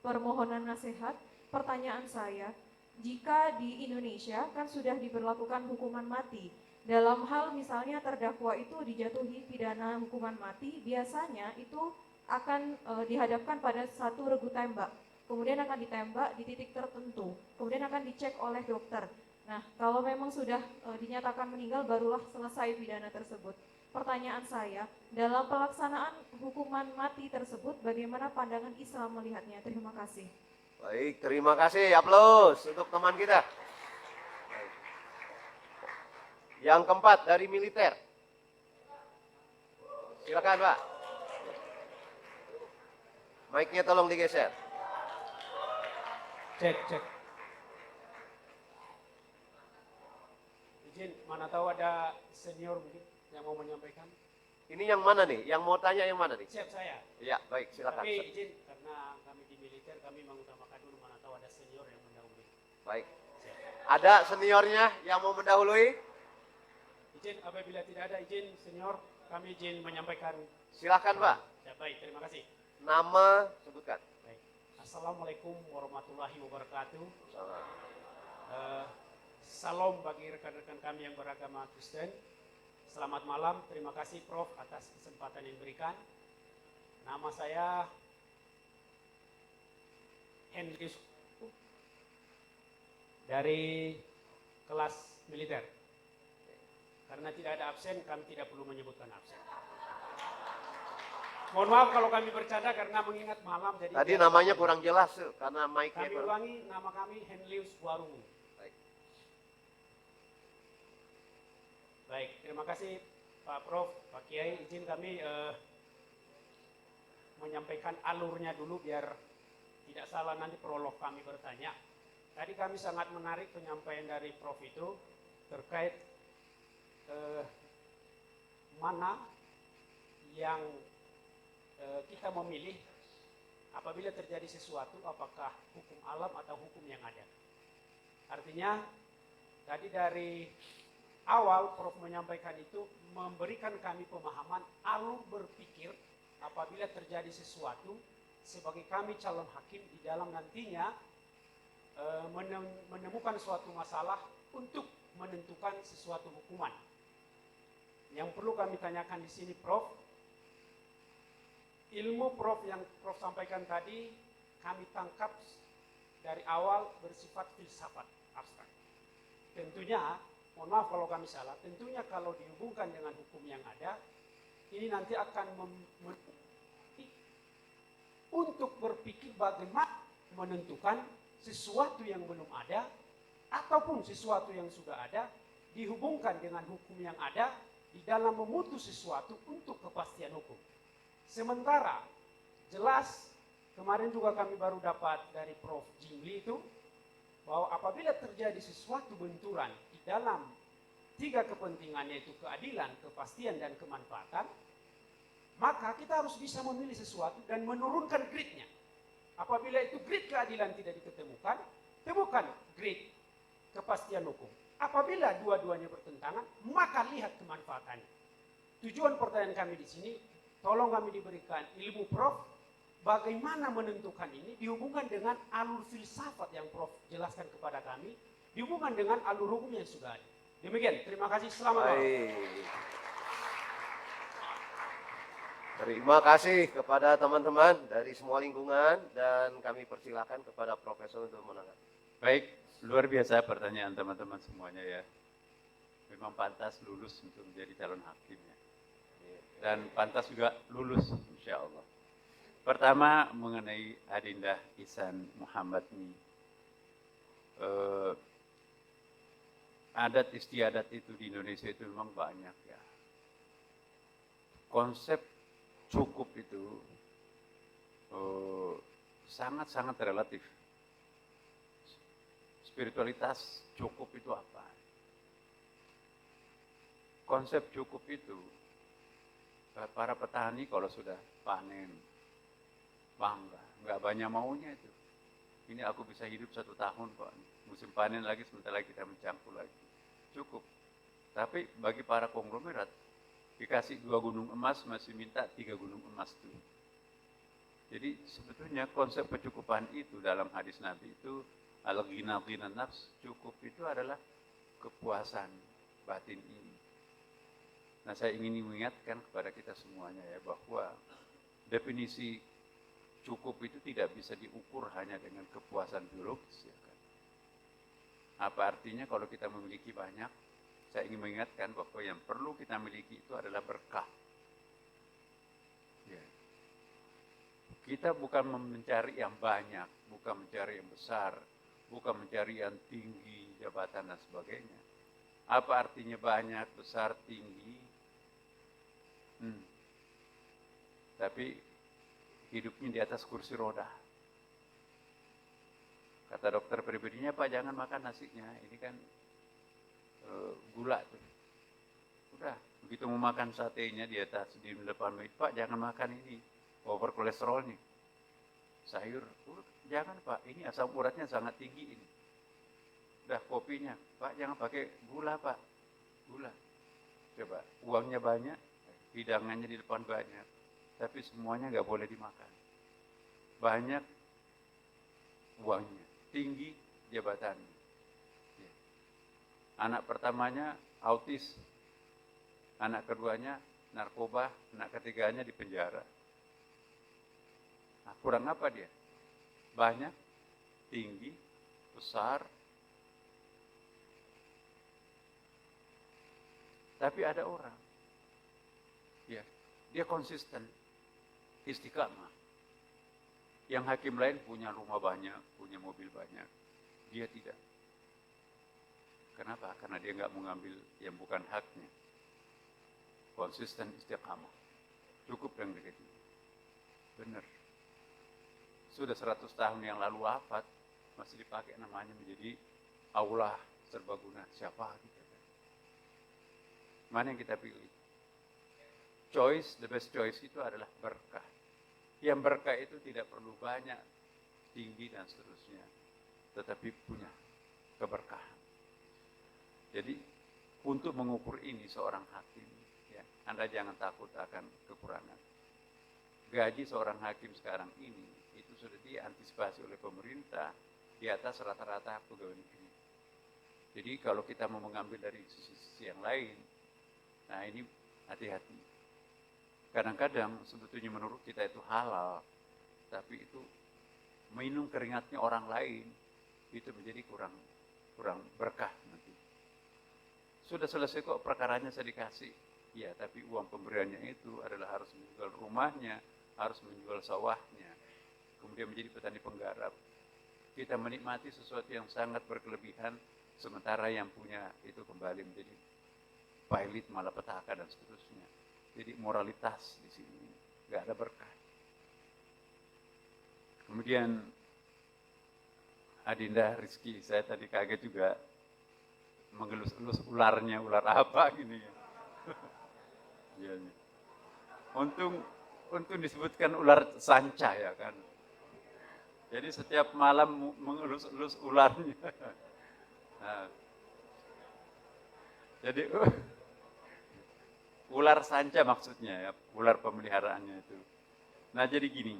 permohonan nasihat. Pertanyaan saya, jika di Indonesia kan sudah diberlakukan hukuman mati, dalam hal misalnya terdakwa itu dijatuhi pidana hukuman mati, biasanya itu akan dihadapkan pada satu regu tembak, kemudian akan ditembak di titik tertentu, kemudian akan dicek oleh dokter. Nah, kalau memang sudah dinyatakan meninggal, barulah selesai pidana tersebut. Pertanyaan saya, dalam pelaksanaan hukuman mati tersebut, bagaimana pandangan Islam melihatnya? Terima kasih. Baik, terima kasih. Aplaus untuk teman kita. Yang keempat dari militer. Silakan Pak. Mic-nya tolong digeser. Cek. Izin, mana tahu ada senior mungkin yang mau menyampaikan. Ini yang mana nih? Yang mau tanya yang mana nih? Chef saya. Ya, baik, silakan. Tapi izin, karena kami di militer, kami mengutamakan dulu mana tahu ada senior yang mendahului. Baik. Ada seniornya yang mau mendahului? Izin, apabila tidak ada izin senior, kami izin menyampaikan. Silakan Pak. Ya, baik, terima kasih. Nama sebutkan. Baik. Assalamualaikum warahmatullahi wabarakatuh. Salam bagi rekan-rekan kami yang beragama Kristen. Selamat malam, terima kasih Prof atas kesempatan yang diberikan. Nama saya Henry dari kelas militer. Karena tidak ada absen, kami tidak perlu menyebutkan absen. Mohon maaf kalau kami bercanda karena mengingat malam. Jadi Tadi namanya kurang jelas karena mic-nya Kami kurang. ulangi, nama kami Henlius Warungu. Baik, terima kasih Pak Prof, Pak Kiai. Izin kami menyampaikan alurnya dulu biar tidak salah nanti prolog kami bertanya. Tadi kami sangat menarik penyampaian dari Prof itu terkait mana yang kita memilih apabila terjadi sesuatu, apakah hukum alam atau hukum yang ada. Artinya tadi dari awal Prof menyampaikan itu memberikan kami pemahaman alur berpikir apabila terjadi sesuatu sebagai kami calon hakim di dalam nantinya menemukan suatu masalah untuk menentukan sesuatu hukuman. Yang perlu kami tanyakan di sini Prof, ilmu Prof yang Prof sampaikan tadi kami tangkap dari awal bersifat filsafat abstrak. Tentunya, mohon maaf kalau kami salah, tentunya kalau dihubungkan dengan hukum yang ada, ini nanti akan untuk berpikir bagaimana menentukan sesuatu yang belum ada ataupun sesuatu yang sudah ada dihubungkan dengan hukum yang ada di dalam memutus sesuatu untuk kepastian hukum. Sementara jelas kemarin juga kami baru dapat dari Prof Jingli itu bahwa apabila terjadi sesuatu benturan di dalam tiga kepentingan yaitu keadilan, kepastian, dan kemanfaatan, maka kita harus bisa memilih sesuatu dan menurunkan grade-nya. Apabila itu grade keadilan tidak diketemukan, temukan grade kepastian hukum. Apabila dua-duanya bertentangan, maka lihat kemanfaatannya. Tujuan pertanyaan kami di sini, tolong kami diberikan ilmu Prof, bagaimana menentukan ini dihubungkan dengan alur filsafat yang Prof jelaskan kepada kami, dihubungkan dengan alur hukum yang sudah ada. Demikian, terima kasih, selamat malam. Terima kasih kepada teman-teman dari semua lingkungan dan kami persilakan kepada Profesor untuk menanggapi. Baik, luar biasa pertanyaan teman-teman semuanya ya. Memang pantas lulus untuk menjadi calon hakim ya. Dan pantas juga lulus insya Allah. Pertama mengenai Adinda Ihsan Muhammad ini. Adat istiadat itu di Indonesia itu memang banyak ya. Konsep cukup itu sangat-sangat relatif. Spiritualitas cukup itu apa? Konsep cukup itu para petani kalau sudah panen bangga, nggak banyak maunya itu. Ini aku bisa hidup 1 tahun kok. Musim panen lagi sebentar lagi kita mencangkul lagi. Cukup. Tapi bagi para konglomerat dikasih 2 gunung emas masih minta 3 gunung emas tuh. Jadi sebetulnya konsep kecukupan itu dalam hadis Nabi itu al-ghina ghina nafs, cukup itu adalah kepuasan batin ini. Nah, saya ingin mengingatkan kepada kita semuanya ya bahwa definisi cukup itu tidak bisa diukur hanya dengan kepuasan biologis ya kan. Apa artinya kalau kita memiliki banyak? Saya ingin mengingatkan bahwa yang perlu kita miliki itu adalah berkah. Ya. Kita bukan mencari yang banyak, bukan mencari yang besar, bukan mencari yang tinggi, jabatan dan sebagainya. Apa artinya banyak, besar, tinggi? Tapi hidupnya di atas kursi roda. Kata dokter pribadinya, Pak jangan makan nasinya, ini kan gula tuh. Udah, begitu mau makan satenya di atas di depan meja, Pak jangan makan ini, over kolesterol nih. Sayur, jangan Pak, ini asam uratnya sangat tinggi ini. Udah kopinya, Pak jangan pakai gula Pak, gula. Coba, uangnya banyak, hidangannya di depan banyak, tapi semuanya nggak boleh dimakan. Banyak uangnya, tinggi jabatannya. Anak pertamanya autis, anak keduanya narkoba, anak ketiganya di penjara. Nah, kurang apa dia? Banyak, tinggi, besar. Tapi ada orang, ya, dia konsisten, istiqamah. Yang hakim lain punya rumah banyak, punya mobil banyak, dia tidak. Kenapa? Karena dia nggak mengambil yang bukan haknya. Konsisten, istiqamah. Cukup dengan begitu. Benar. Sudah 100 tahun yang lalu wafat, masih dipakai namanya menjadi aula serbaguna. Siapa kita? Mana yang kita pilih? Choice, the best choice itu adalah berkah. Yang berkah itu tidak perlu banyak, tinggi dan seterusnya, tetapi punya keberkahan. Jadi untuk mengukur ini seorang hakim, ya, Anda jangan takut akan kekurangan. Gaji seorang hakim sekarang ini itu sudah diantisipasi oleh pemerintah di atas rata-rata pegawai negeri. Jadi kalau kita mau mengambil dari sisi yang lain, nah ini hati-hati. Kadang-kadang sebetulnya menurut kita itu halal, tapi itu minum keringatnya orang lain itu menjadi kurang berkah nanti. Sudah selesai kok perkaranya saya dikasih, ya, tapi uang pemberiannya itu adalah harus menjual rumahnya, harus menjual sawahnya, kemudian menjadi petani penggarap. Kita menikmati sesuatu yang sangat berkelebihan, sementara yang punya itu kembali menjadi pailit, malapetaka dan seterusnya. Jadi moralitas di sini nggak ada berkah. Kemudian Adinda Rizky, saya tadi kaget juga mengelus-elus ularnya, ular apa gini ya. Ya. Untung disebutkan ular sanca ya kan. Jadi setiap malam mengelus-elus ularnya. Nah, jadi ular sanca maksudnya ya, ular pemeliharaannya itu. Nah jadi gini,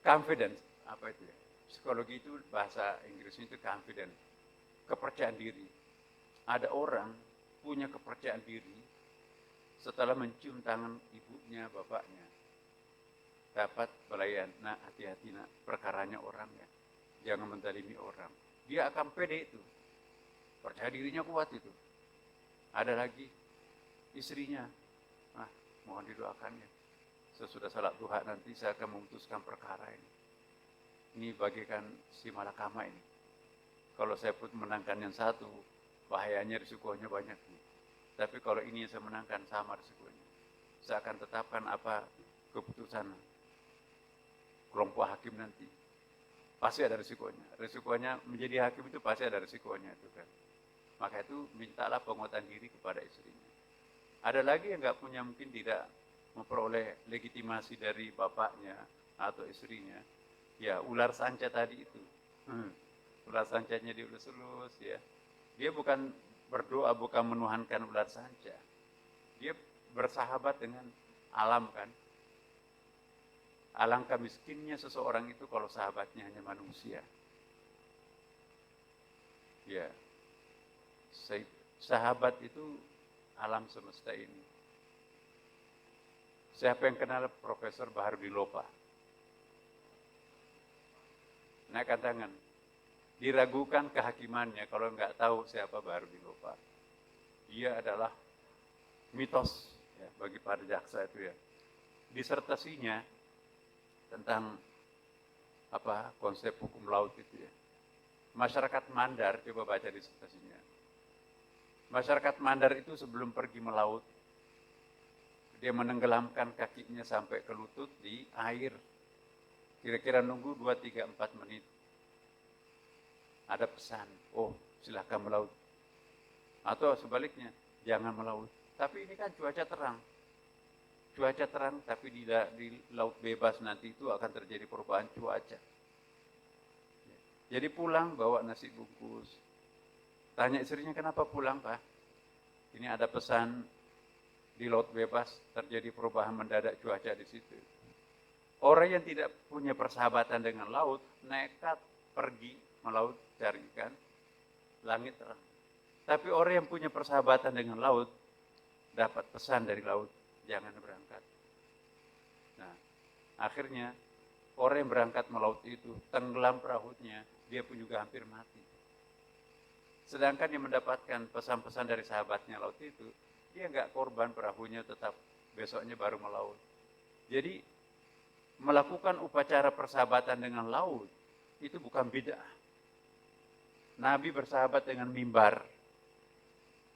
confidence, apa itu ya? Psikologi itu bahasa Inggrisnya itu confidence, kepercayaan diri. Ada orang punya kepercayaan diri setelah mencium tangan ibunya, bapaknya. Dapat pelayan, nak hati-hati nak, perkaranya orang ya. Jangan menzalimi orang. Dia akan pede itu. Percaya dirinya kuat itu. Ada lagi istrinya. Nah, mohon didoakan ya. Sesudah salat duha nanti saya akan memutuskan perkara ini. Ini bagaikan si malakama ini. Kalau saya pun menangkan yang satu, bahayanya risikonya banyak. Tapi kalau ini yang saya menangkan sama risikonya. Saya akan tetapkan apa keputusan kelompok hakim nanti. Pasti ada risikonya. Risikonya menjadi hakim itu pasti ada risikonya itu kan. Maka itu mintalah penguatan diri kepada istrinya. Ada lagi yang nggak punya, mungkin tidak memperoleh legitimasi dari bapaknya atau istrinya. Ya ular sanca tadi itu. Ular sancanya dielus-elus ya. Dia bukan berdoa, bukan menuhankan ular sanca. Dia bersahabat dengan alam kan. Alangkah miskinnya seseorang itu kalau sahabatnya hanya manusia. Ya, sahabat itu alam semesta ini. Siapa yang kenal Profesor Baharudin Lopa? Naikkan tangan. Diragukan kehakimannya kalau nggak tahu siapa Baharudin Lopa. Dia adalah mitos ya, bagi para jaksa itu ya. Disertasinya tentang apa konsep hukum laut itu ya. Masyarakat Mandar, coba baca disertasinya. Masyarakat Mandar itu sebelum pergi melaut, dia menenggelamkan kakinya sampai ke lutut di air. Kira-kira nunggu 2, 3, 4 menit. Ada pesan, oh silahkan melaut. Atau sebaliknya, jangan melaut. Tapi ini kan cuaca terang. Cuaca terang, tapi di laut bebas nanti itu akan terjadi perubahan cuaca. Jadi pulang bawa nasi bungkus. Tanya istrinya, kenapa pulang Pak? Ini ada pesan di laut bebas terjadi perubahan mendadak cuaca di situ. Orang yang tidak punya persahabatan dengan laut, nekat pergi melaut cari ikan, langit terang. Tapi orang yang punya persahabatan dengan laut, dapat pesan dari laut, jangan berangkat. Nah, akhirnya orang yang berangkat melaut itu, tenggelam perahunya, dia pun juga hampir mati. Sedangkan yang mendapatkan pesan-pesan dari sahabatnya laut itu, dia nggak korban, perahunya tetap besoknya baru melaut. Jadi melakukan upacara persahabatan dengan laut itu bukan bid'ah. Nabi bersahabat dengan mimbar.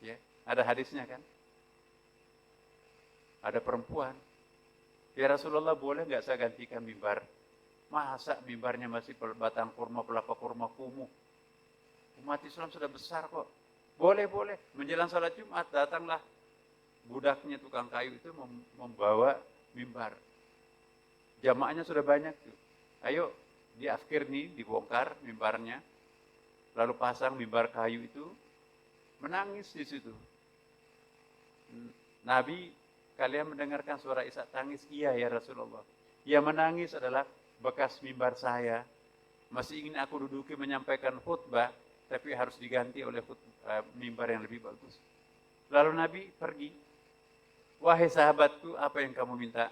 Ya, ada hadisnya kan? Ada perempuan. Ya Rasulullah, boleh nggak saya gantikan mimbar? Masa mimbarnya masih batang kurma, pelapa kurma kumuh? Umat Islam sudah besar kok. Boleh. Menjelang salat Jumat datanglah budaknya tukang kayu itu membawa mimbar. Jamaahnya sudah banyak tuh. Ayo di akhir nih dibongkar mimbarnya. Lalu pasang mimbar kayu itu, menangis di situ. Nabi, kalian mendengarkan suara isak tangis? Iya ya Rasulullah. Yang menangis adalah bekas mimbar saya. Masih ingin aku duduki menyampaikan khutbah, tapi harus diganti oleh mimbar yang lebih bagus. Lalu Nabi pergi. Wahai sahabatku, apa yang kamu minta?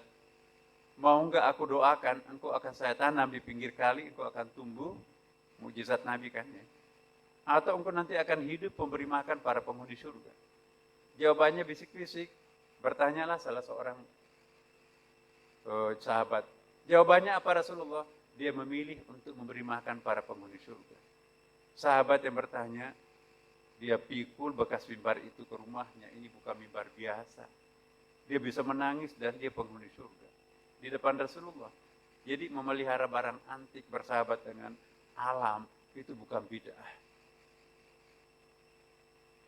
Mau enggak aku doakan, engkau akan saya tanam di pinggir kali, engkau akan tumbuh. Mujizat Nabi kan ya. Atau engkau nanti akan hidup memberi makan para penghuni surga. Jawabannya bisik-bisik. Bertanyalah salah seorang sahabat. Jawabannya apa Rasulullah? Dia memilih untuk memberi makan para penghuni surga. Sahabat yang bertanya, dia pikul bekas mimbar itu ke rumahnya. Ini bukan mimbar biasa. Dia bisa menangis dan dia penghuni surga. Di depan Rasulullah. Jadi memelihara barang antik, bersahabat dengan alam, itu bukan bid'ah.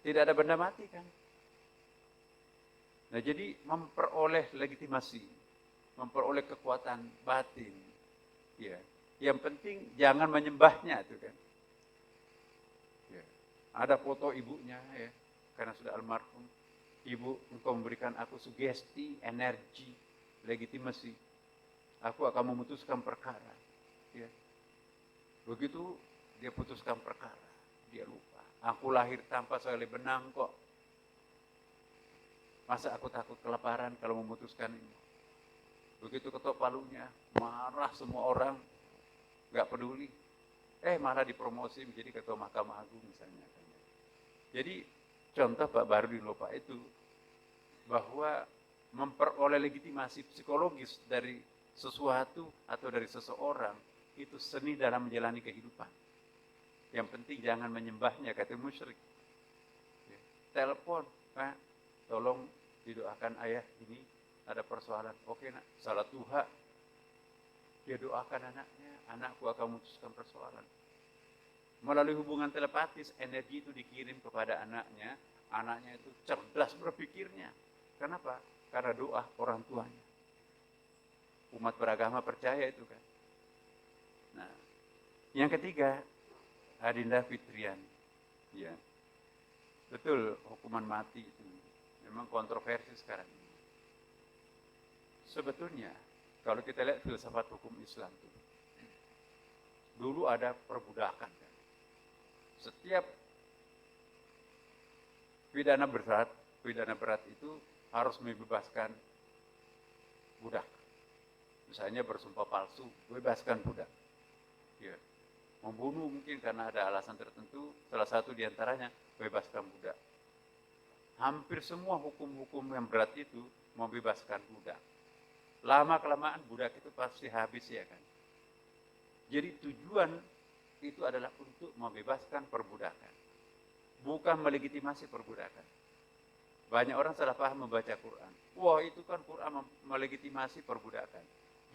Tidak ada benda mati kan? Nah jadi memperoleh legitimasi, memperoleh kekuatan batin. Ya. Yang penting jangan menyembahnya itu kan. Ya. Ada foto ibunya ya, karena sudah almarhum. Ibu, engkau memberikan aku sugesti, energi, legitimasi. Aku akan memutuskan perkara. Ya. Begitu dia putuskan perkara, dia lupa. Aku lahir tanpa sehelai benang kok. Masa aku takut kelaparan kalau memutuskan ini? Begitu ketok palunya, marah semua orang, nggak peduli. Malah dipromosi menjadi ketua Mahkamah Agung misalnya. Jadi contoh Pak Bardin lupa itu bahwa memperoleh legitimasi psikologis dari sesuatu atau dari seseorang itu seni dalam menjalani kehidupan. Yang penting jangan menyembahnya, kata musyrik. Ya. Telepon, Pak, tolong didoakan ayah ini ada persoalan. Oke nak, salat duha. Dia doakan anaknya, anakku akan memutuskan persoalan. Melalui hubungan telepatis, energi itu dikirim kepada anaknya. Anaknya itu cerdas berpikirnya. Kenapa? Karena doa orang tuanya. Umat beragama percaya itu kan. Nah, yang ketiga, Adinda Fitrian, ya, betul hukuman mati itu memang kontroversi sekarang ini. Sebetulnya kalau kita lihat filsafat hukum Islam itu, dulu ada perbudakan kan. Setiap pidana berat itu harus membebaskan budak. Misalnya bersumpah palsu, bebaskan budak. Ya. Membunuh mungkin karena ada alasan tertentu, salah satu diantaranya bebaskan budak. Hampir semua hukum-hukum yang berat itu membebaskan budak. Lama-kelamaan budak itu pasti habis ya kan. Jadi tujuan itu adalah untuk membebaskan perbudakan. Bukan melegitimasi perbudakan. Banyak orang salah paham membaca Quran. Wah itu kan Quran melegitimasi perbudakan.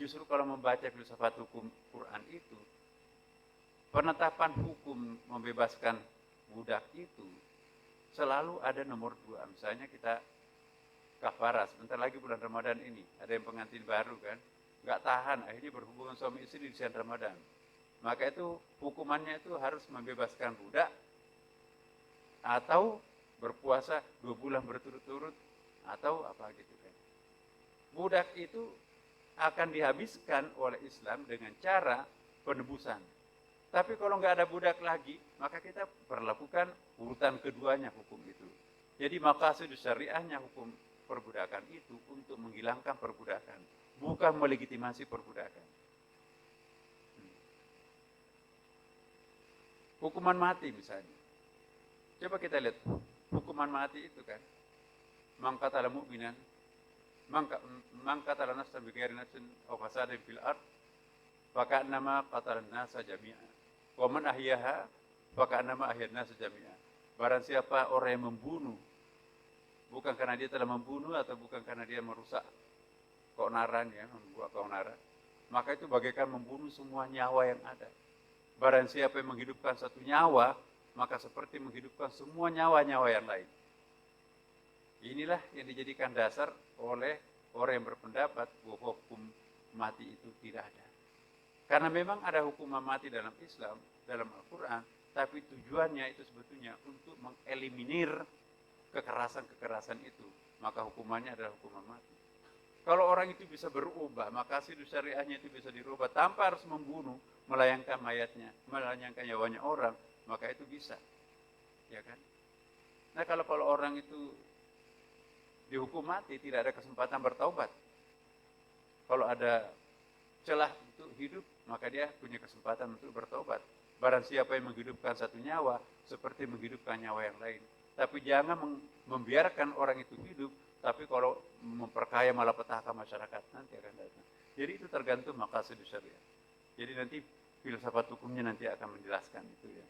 Justru kalau membaca filsafat hukum Quran itu, penetapan hukum membebaskan budak itu selalu ada nomor 2. Misalnya kita kafarah, sebentar lagi bulan Ramadan ini, ada yang pengantin baru kan, nggak tahan, akhirnya berhubungan suami istri di bulan Ramadan. Maka itu hukumannya itu harus membebaskan budak atau berpuasa 2 bulan berturut-turut atau apa gitu kan. Budak itu akan dihabiskan oleh Islam dengan cara penebusan. Tapi kalau nggak ada budak lagi, maka kita perlakukan urutan keduanya hukum itu. Jadi maqasid syariahnya hukum perbudakan itu untuk menghilangkan perbudakan, bukan melegitimasi perbudakan. Hukuman mati misalnya. Coba kita lihat hukuman mati itu kan. Man qatala mu'minan man qatala nafsan bighairi nafsin aw fasadin fil ard faka'annama qatala an-nasa jami'an. Wa man ahyaha faka'annama ahya an-nasa jami'an. Barang siapa orang yang membunuh bukan karena dia telah membunuh atau bukan karena dia merusak keonaran ya, membuat keonaran, maka itu bagaikan membunuh semua nyawa yang ada. Barang siapa yang menghidupkan satu nyawa, maka seperti menghidupkan semua nyawa-nyawa yang lain. Inilah yang dijadikan dasar oleh orang yang berpendapat bahwa hukum mati itu tidak ada. Karena memang ada hukuman mati dalam Islam, dalam Al-Quran, tapi tujuannya itu sebetulnya untuk mengeliminir kekerasan-kekerasan itu. Maka hukumannya adalah hukuman mati. Kalau orang itu bisa berubah, maka sidus syariahnya itu bisa dirubah tanpa harus membunuh, melayangkan mayatnya, melayangkan nyawanya orang, maka itu bisa. Ya kan? Nah, kalau orang itu dihukum mati, tidak ada kesempatan bertaubat. Kalau ada celah untuk hidup, maka dia punya kesempatan untuk bertaubat. Barang siapa yang menghidupkan satu nyawa, seperti menghidupkan nyawa yang lain. Tapi jangan membiarkan orang itu hidup, tapi kalau memperkaya malapetaka masyarakat nanti akan datang. Jadi itu tergantung maqasid syariah. Jadi nanti filsafat hukumnya nanti akan menjelaskan itu ya.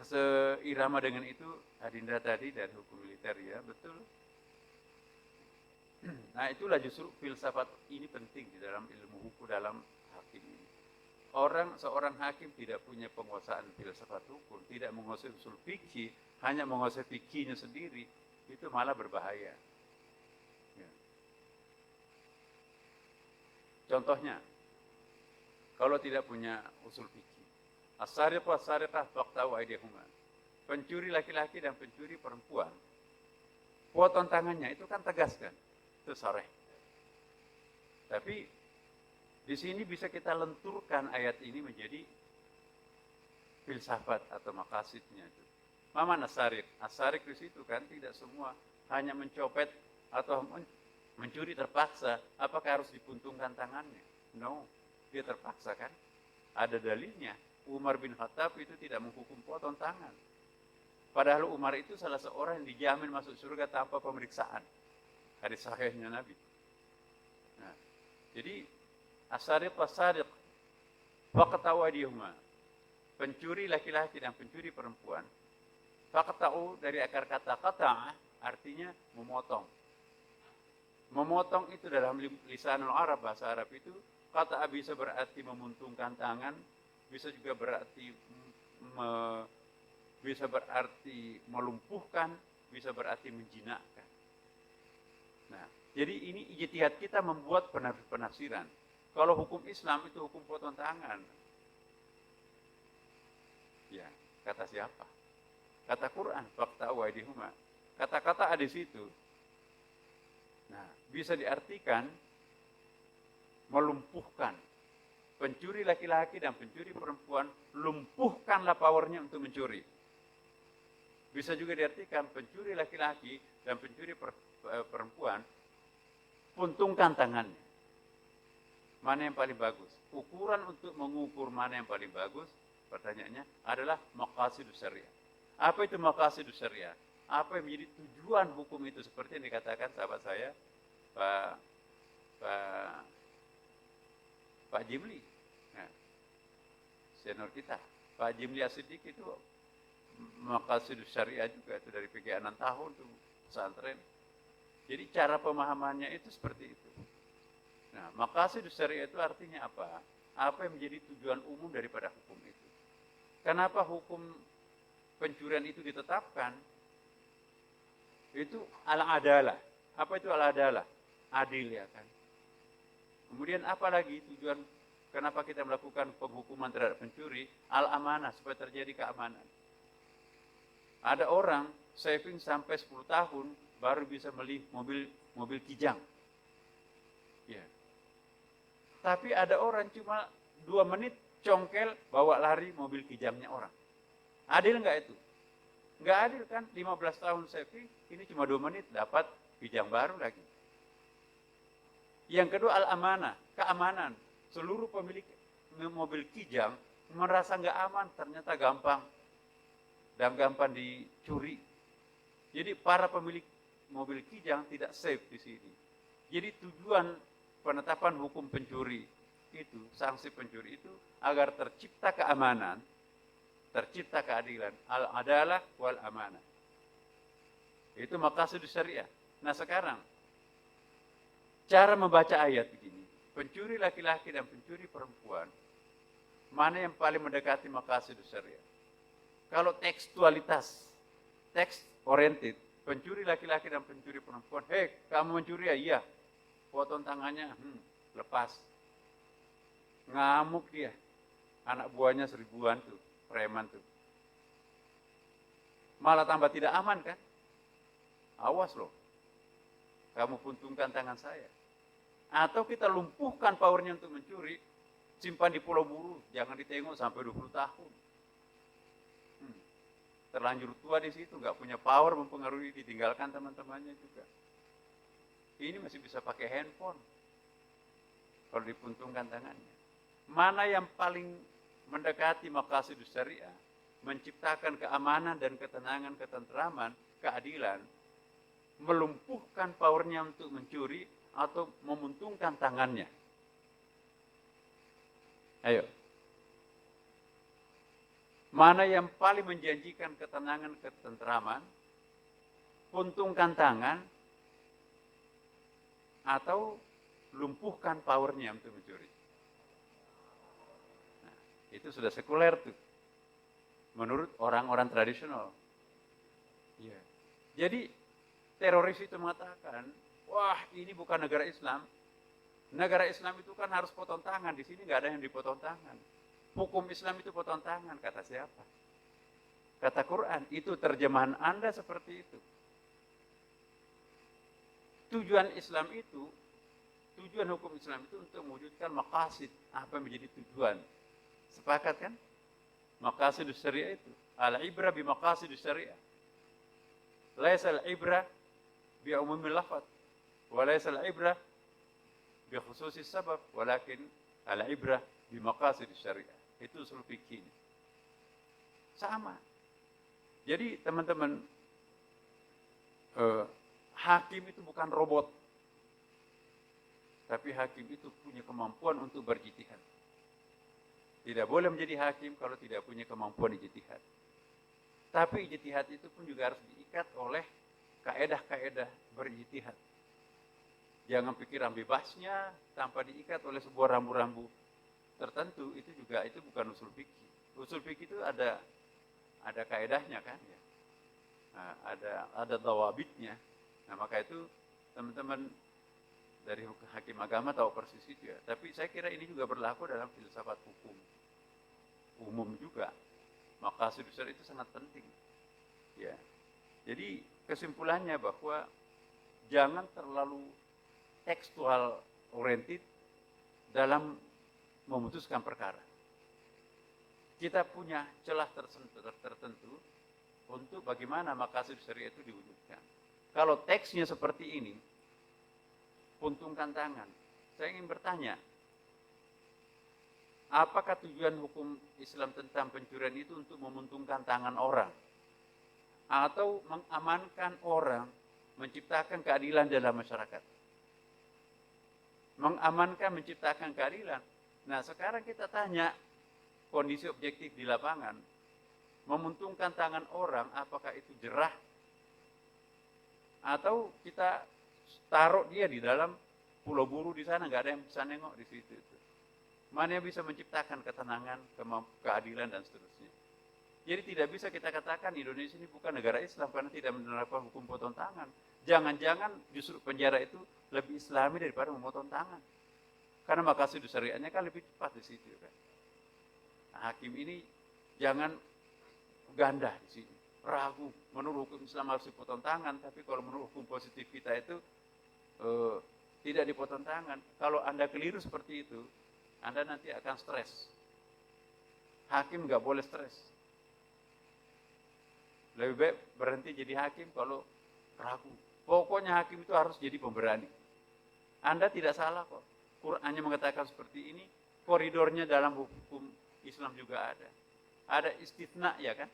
Seirama dengan itu Adinda tadi dari hukum militer ya, betul. Nah, itulah justru filsafat ini penting di dalam ilmu hukum, dalam hakim ini. Seorang hakim tidak punya penguasaan filsafat hukum, tidak menguasai usul fikih, hanya menguasai fikihnya sendiri, itu malah berbahaya. Ya. Contohnya, kalau tidak punya usul fikih, as-sariq was-sariqah faqta'u aydiyahuma. Pencuri laki-laki dan pencuri perempuan, potong tangannya, itu kan tegas kan? Itu sarih. Tapi di sini bisa kita lenturkan ayat ini menjadi filsafat atau maqasidnya itu. Mana as-sariq? As-sariq di situ kan tidak semua hanya mencopet atau mencuri terpaksa. Apakah harus dipuntungkan tangannya? No, dia terpaksa kan? Ada dalilnya. Umar bin Khattab itu tidak menghukum potong tangan. Padahal Umar itu salah seorang yang dijamin masuk surga tanpa pemeriksaan. Hadis sahihnya Nabi. Nah, jadi as-sariq was-sariq faqta'u aydiyahuma. Pencuri laki-laki dan pencuri perempuan. Faqta'u dari akar kata qata' artinya memotong. Memotong itu dalam lisanul Arab, bahasa Arab itu qata' bisa berarti memuntungkan tangan, bisa juga berarti bisa berarti melumpuhkan, bisa berarti menjinakkan. Nah, jadi ini ijtihad kita membuat penafsiran. Kalau hukum Islam itu hukum potong tangan. Ya, kata siapa? Kata Quran, faqta'u aydiyahuma. Kata-kata ada di situ. Nah, bisa diartikan melumpuhkan. Pencuri laki-laki dan pencuri perempuan, lumpuhkanlah powernya untuk mencuri. Bisa juga diartikan pencuri laki-laki dan pencuri perempuan, puntungkan tangannya. Mana yang paling bagus? Ukuran untuk mengukur mana yang paling bagus, pertanyaannya adalah maqasidus syariah. Apa itu maqasidus syariah? Apa yang menjadi tujuan hukum itu? Seperti yang dikatakan sahabat saya, Pak Jimli, nah, senior kita, Pak Jimli As-Siddiq itu maqasidus syariah juga, itu dari PGA 6 tahun tuh pesantren. Jadi cara pemahamannya itu seperti itu. Nah, maqasidus syariah itu artinya apa? Apa yang menjadi tujuan umum daripada hukum itu? Kenapa hukum pencurian itu ditetapkan? Itu al-adalah. Apa itu al-adalah? Adil ya kan. Kemudian apa lagi tujuan kenapa kita melakukan penghukuman terhadap pencuri? Al-amanah, supaya terjadi keamanan. Ada orang saving sampai 10 tahun baru bisa beli mobil kijang. Ya. Tapi ada orang cuma 2 menit congkel bawa lari mobil kijangnya orang. Adil nggak itu? Nggak adil kan? 15 tahun saving, ini cuma 2 menit dapat kijang baru lagi. Yang kedua al-amanah, keamanan. Seluruh pemilik mobil kijang merasa nggak aman, ternyata gampang dan gampang dicuri. Jadi para pemilik mobil kijang tidak safe di sini. Jadi tujuan penetapan hukum pencuri itu, sanksi pencuri itu agar tercipta keamanan, tercipta keadilan, al-adalah wal amanah. Itu maqasid syariah. Nah sekarang cara membaca ayat begini, pencuri laki-laki dan pencuri perempuan, mana yang paling mendekati maqasid syariah? Kalau tekstualitas, teks oriented, pencuri laki-laki dan pencuri perempuan, hei kamu mencuri ya? Iya. Potong tangannya, lepas. Ngamuk dia. Anak buahnya 1000-an tuh, preman tuh. Malah tambah tidak aman kan? Awas loh. Kamu puntungkan tangan saya. Atau kita lumpuhkan powernya untuk mencuri, simpan di Pulau Buru, jangan ditengok sampai 20 tahun. Terlanjur tua di situ, nggak punya power mempengaruhi, ditinggalkan teman-temannya juga. Ini masih bisa pakai handphone kalau dipuntungkan tangannya. Mana yang paling mendekati maqasid syariah, menciptakan keamanan dan ketenangan, ketentraman, keadilan, melumpuhkan powernya untuk mencuri atau memuntungkan tangannya? Ayo. Mana yang paling menjanjikan ketenangan, ketentraman, puntungkan tangan, atau lumpuhkan powernya untuk mencuri? Nah, itu sudah sekuler tuh, menurut orang-orang tradisional. Ya. Jadi teroris itu mengatakan, wah ini bukan negara Islam. Negara Islam itu kan harus potong tangan, di sini nggak ada yang dipotong tangan. Hukum Islam itu potong tangan, kata siapa? Kata Quran, itu terjemahan Anda seperti itu. Tujuan Islam itu, tujuan hukum Islam itu untuk mewujudkan maqasid, apa yang menjadi tujuan. Sepakat kan? Maqasid syariah itu. Al-ibrah bi maqasid syariah. Laisa al-ibrah bi umumil lafaz, wa laisa al-ibrah bi khususis sabab, walakin al-ibrah bi maqasid syariah. Itu usul fikih. Sama. Jadi teman-teman, hakim itu bukan robot, tapi hakim itu punya kemampuan untuk berijtihad. Tidak boleh menjadi hakim kalau tidak punya kemampuan ijtihad. Tapi ijtihad itu pun juga harus diikat oleh kaedah-kaedah berijtihad. Jangan pikiran bebasnya tanpa diikat oleh sebuah rambu-rambu tertentu, itu bukan usul fikih. Usul fikih itu ada kaedahnya kan ya. Nah, ada dawabitnya. Nah, maka itu teman-teman dari hakim agama tahu persis itu ya. Tapi saya kira ini juga berlaku dalam filsafat hukum umum juga. Maqasid syariah itu sangat penting. Ya. Jadi kesimpulannya bahwa jangan terlalu tekstual oriented dalam memutuskan perkara. Kita punya celah tertentu untuk bagaimana maqasid syariah itu diwujudkan. Kalau teksnya seperti ini, puntungkan tangan. Saya ingin bertanya, apakah tujuan hukum Islam tentang pencurian itu untuk memuntungkan tangan orang? Atau mengamankan orang, menciptakan keadilan dalam masyarakat? Mengamankan, menciptakan keadilan. Nah sekarang kita tanya, kondisi objektif di lapangan, memuntungkan tangan orang, apakah itu jerah? Atau kita taruh dia di dalam Pulau Buru di sana, nggak ada yang bisa nengok di situ. Mana yang bisa menciptakan ketenangan, keadilan dan seterusnya. Jadi tidak bisa kita katakan Indonesia ini bukan negara Islam karena tidak menerapkan hukum potong tangan. Jangan-jangan justru penjara itu lebih Islami daripada memotong tangan. Karena maqasid syariahnya kan lebih cepat di situ kan. Nah, hakim ini jangan ganda di sini, ragu. Menurut hukum Islam harus dipotong tangan, tapi kalau menurut hukum positif kita itu tidak dipotong tangan. Kalau Anda keliru seperti itu, Anda nanti akan stres. Hakim nggak boleh stres. Lebih baik berhenti jadi hakim kalau ragu. Pokoknya hakim itu harus jadi pemberani. Anda tidak salah kok. Qur'annya mengatakan seperti ini, koridornya dalam hukum Islam juga ada. Ada istisna ya kan?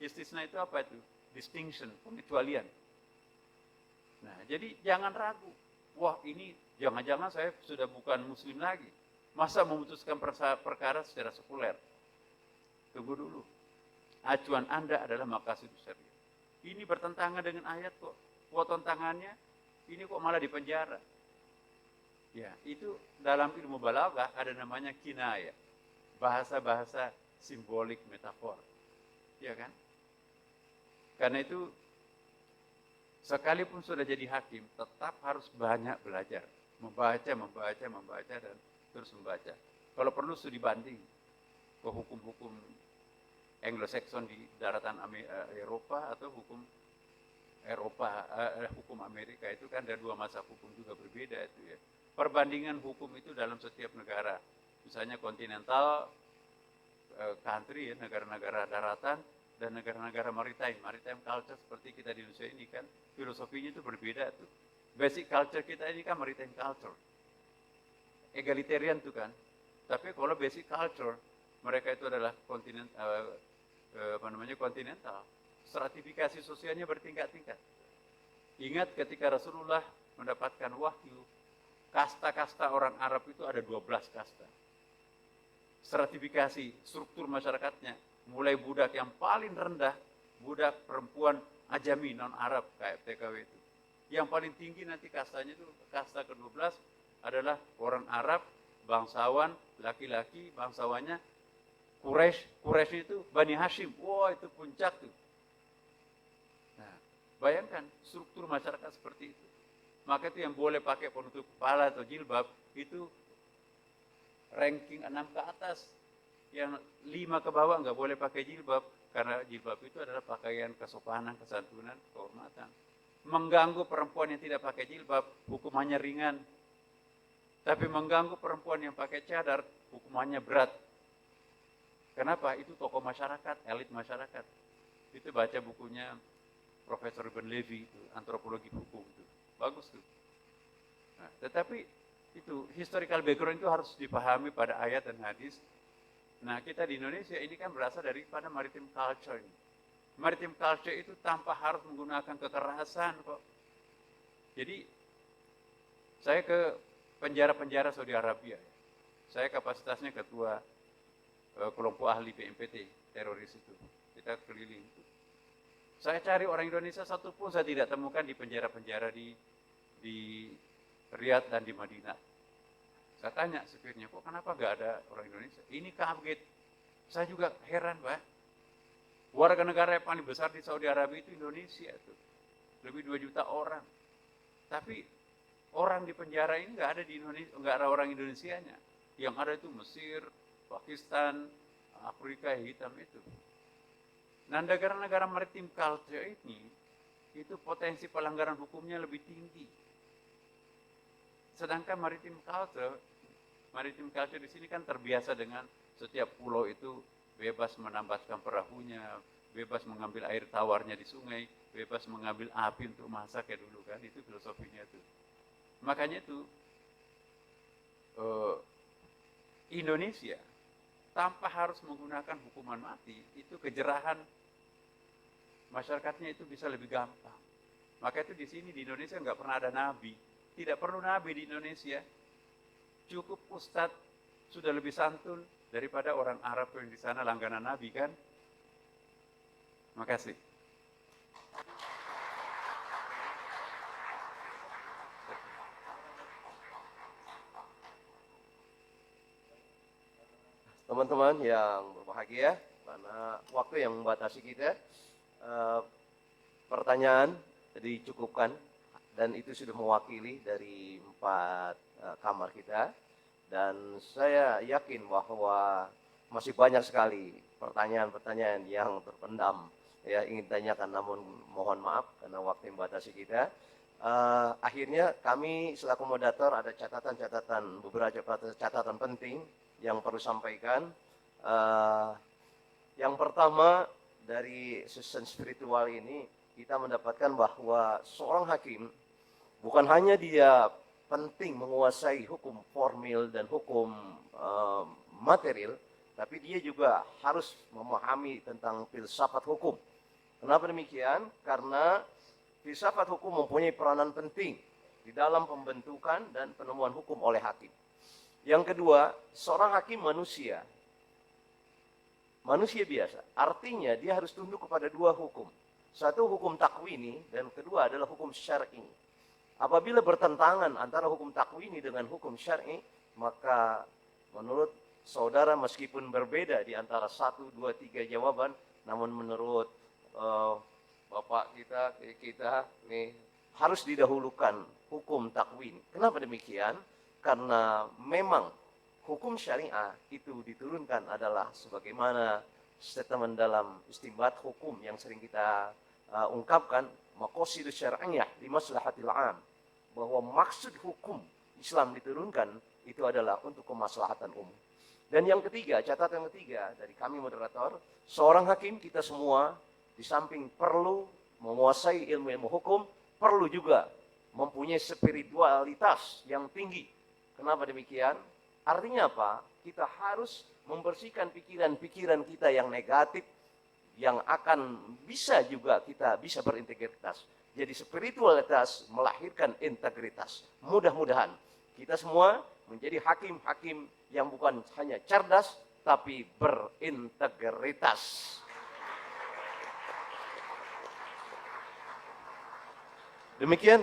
Istisna itu apa itu? Distinction, pengecualian. Nah, jadi jangan ragu. Wah, ini jangan-jangan saya sudah bukan muslim lagi. Masa memutuskan perkara secara sekuler? Tunggu dulu. Acuan Anda adalah maqasid syariah. Ini bertentangan dengan ayat kok. Potong tangannya, ini kok malah dipenjara. Ya, itu dalam ilmu balaghah ada namanya kinayah. Bahasa-bahasa simbolik, metafor. Ya kan? Karena itu sekalipun sudah jadi hakim, tetap harus banyak belajar. Membaca, dan terus membaca. Kalau perlu studi banding ke hukum-hukum Anglo-Saxon di daratan Eropa atau hukum hukum Amerika itu kan ada dua masa hukum juga berbeda itu ya. Perbandingan hukum itu dalam setiap negara, misalnya kontinental country ya, negara-negara daratan dan negara-negara maritime culture seperti kita di Indonesia ini kan filosofinya itu berbeda tuh. Basic culture kita ini kan maritime culture, egalitarian tuh kan. Tapi kalau basic culture mereka itu adalah kontinental. Stratifikasi sosialnya bertingkat-tingkat. Ingat ketika Rasulullah mendapatkan wahyu, kasta-kasta orang Arab itu ada 12 kasta. Stratifikasi struktur masyarakatnya, mulai budak yang paling rendah, budak perempuan ajami non-Arab kayak TKW itu. Yang paling tinggi nanti kastanya itu, kasta ke-12 adalah orang Arab, bangsawan, laki-laki, bangsawannya Quraisy itu Bani Hashim. Wah, itu puncak tuh. Nah, bayangkan struktur masyarakat seperti itu. Maka itu yang boleh pakai penutup kepala atau jilbab itu ranking 6 ke atas. Yang 5 ke bawah nggak boleh pakai jilbab karena jilbab itu adalah pakaian kesopanan, kesantunan, kehormatan. Mengganggu perempuan yang tidak pakai jilbab hukumannya ringan. Tapi mengganggu perempuan yang pakai cadar hukumannya berat. Kenapa? Itu tokoh masyarakat, elit masyarakat. Itu baca bukunya Profesor Ibn Levi, itu, antropologi hukum itu. Bagus tuh. Nah, tetapi itu historical background itu harus dipahami pada ayat dan hadis. Nah, kita di Indonesia ini kan berasal daripada maritime culture ini. Maritime culture itu tanpa harus menggunakan kekerasan kok. Jadi saya ke penjara-penjara Saudi Arabia. Saya kapasitasnya ketua kelompok ahli BNPT teroris itu. Kita keliling. Saya cari orang Indonesia satu pun saya tidak temukan di penjara-penjara di Riyadh dan di Madinah. Saya tanya supirnya, kok kenapa nggak ada orang Indonesia? Ini kaget. Saya juga heran, Pak. Warga negara yang paling besar di Saudi Arabia itu Indonesia itu. Lebih 2 juta orang. Tapi orang di penjara ini nggak ada di Indonesia, nggak ada orang Indonesianya. Yang ada itu Mesir, Pakistan, Afrika yang hitam itu. Nah, negara-negara maritim culture ini itu potensi pelanggaran hukumnya lebih tinggi. Sedangkan maritim culture di sini kan terbiasa dengan setiap pulau itu bebas menambatkan perahunya, bebas mengambil air tawarnya di sungai, bebas mengambil api untuk masak ya dulu kan, itu filosofinya itu. Makanya itu Indonesia tanpa harus menggunakan hukuman mati, itu kejerahan masyarakatnya itu bisa lebih gampang. Maka itu di sini di Indonesia nggak pernah ada nabi, tidak perlu nabi di Indonesia. Cukup ustadz sudah lebih santun daripada orang Arab yang di sana langganan nabi kan. Makasih. Teman-teman yang berbahagia, karena waktu yang membatasi kita, pertanyaan dicukupkan dan itu sudah mewakili dari 4 kamar kita, dan saya yakin bahwa masih banyak sekali pertanyaan-pertanyaan yang terpendam ya ingin tanyakan, namun mohon maaf karena waktu yang membatasi kita. Akhirnya kami selaku moderator ada beberapa catatan penting yang perlu sampaikan. Yang pertama, dari session spiritual ini kita mendapatkan bahwa seorang hakim bukan hanya dia penting menguasai hukum formil dan hukum material, tapi dia juga harus memahami tentang filsafat hukum. Kenapa demikian? Karena filsafat hukum mempunyai peranan penting di dalam pembentukan dan penemuan hukum oleh hakim. Yang kedua, seorang hakim manusia. Manusia biasa. Artinya dia harus tunduk kepada dua hukum. Satu hukum takwini dan kedua adalah hukum syar'i. Apabila bertentangan antara hukum takwini dengan hukum syar'i, maka menurut saudara meskipun berbeda di antara 1, 2, 3 jawaban, namun menurut Bapak kita nih harus didahulukan hukum takwini. Kenapa demikian? Karena memang hukum syariah itu diturunkan adalah sebagaimana statement dalam istinbat hukum yang sering kita ungkapkan, maqasidus syar'iyyah li maslahatil 'am, bahwa maksud hukum Islam diturunkan itu adalah untuk kemaslahatan umum. Dan yang ketiga, catatan ketiga dari kami moderator, seorang hakim kita semua di samping perlu menguasai ilmu-ilmu hukum, perlu juga mempunyai spiritualitas yang tinggi. Kenapa demikian? Artinya apa? Kita harus membersihkan pikiran-pikiran kita yang negatif, yang akan bisa juga kita bisa berintegritas. Jadi spiritualitas melahirkan integritas. Mudah-mudahan kita semua menjadi hakim-hakim yang bukan hanya cerdas, tapi berintegritas. Demikian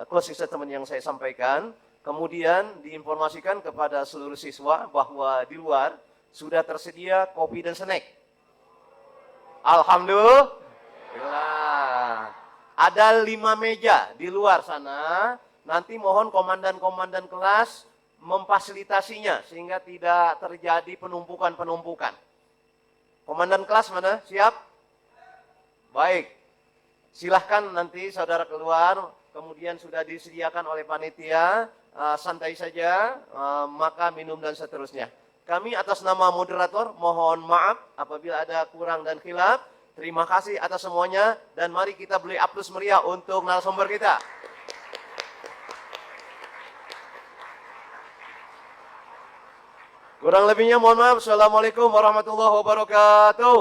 closing statement yang saya sampaikan. Kemudian diinformasikan kepada seluruh siswa bahwa di luar sudah tersedia kopi dan snack. Alhamdulillah. Ada 5 meja di luar sana. Nanti mohon komandan-komandan kelas memfasilitasinya sehingga tidak terjadi penumpukan-penumpukan. Komandan kelas mana? Siap? Baik. Silahkan nanti saudara keluar. Kemudian sudah disediakan oleh panitia. Santai saja, maka minum dan seterusnya. Kami atas nama moderator mohon maaf apabila ada kurang dan khilaf. Terima kasih atas semuanya dan mari kita beri aplaus meriah untuk narasumber kita. Kurang lebihnya mohon maaf. Assalamualaikum warahmatullahi wabarakatuh.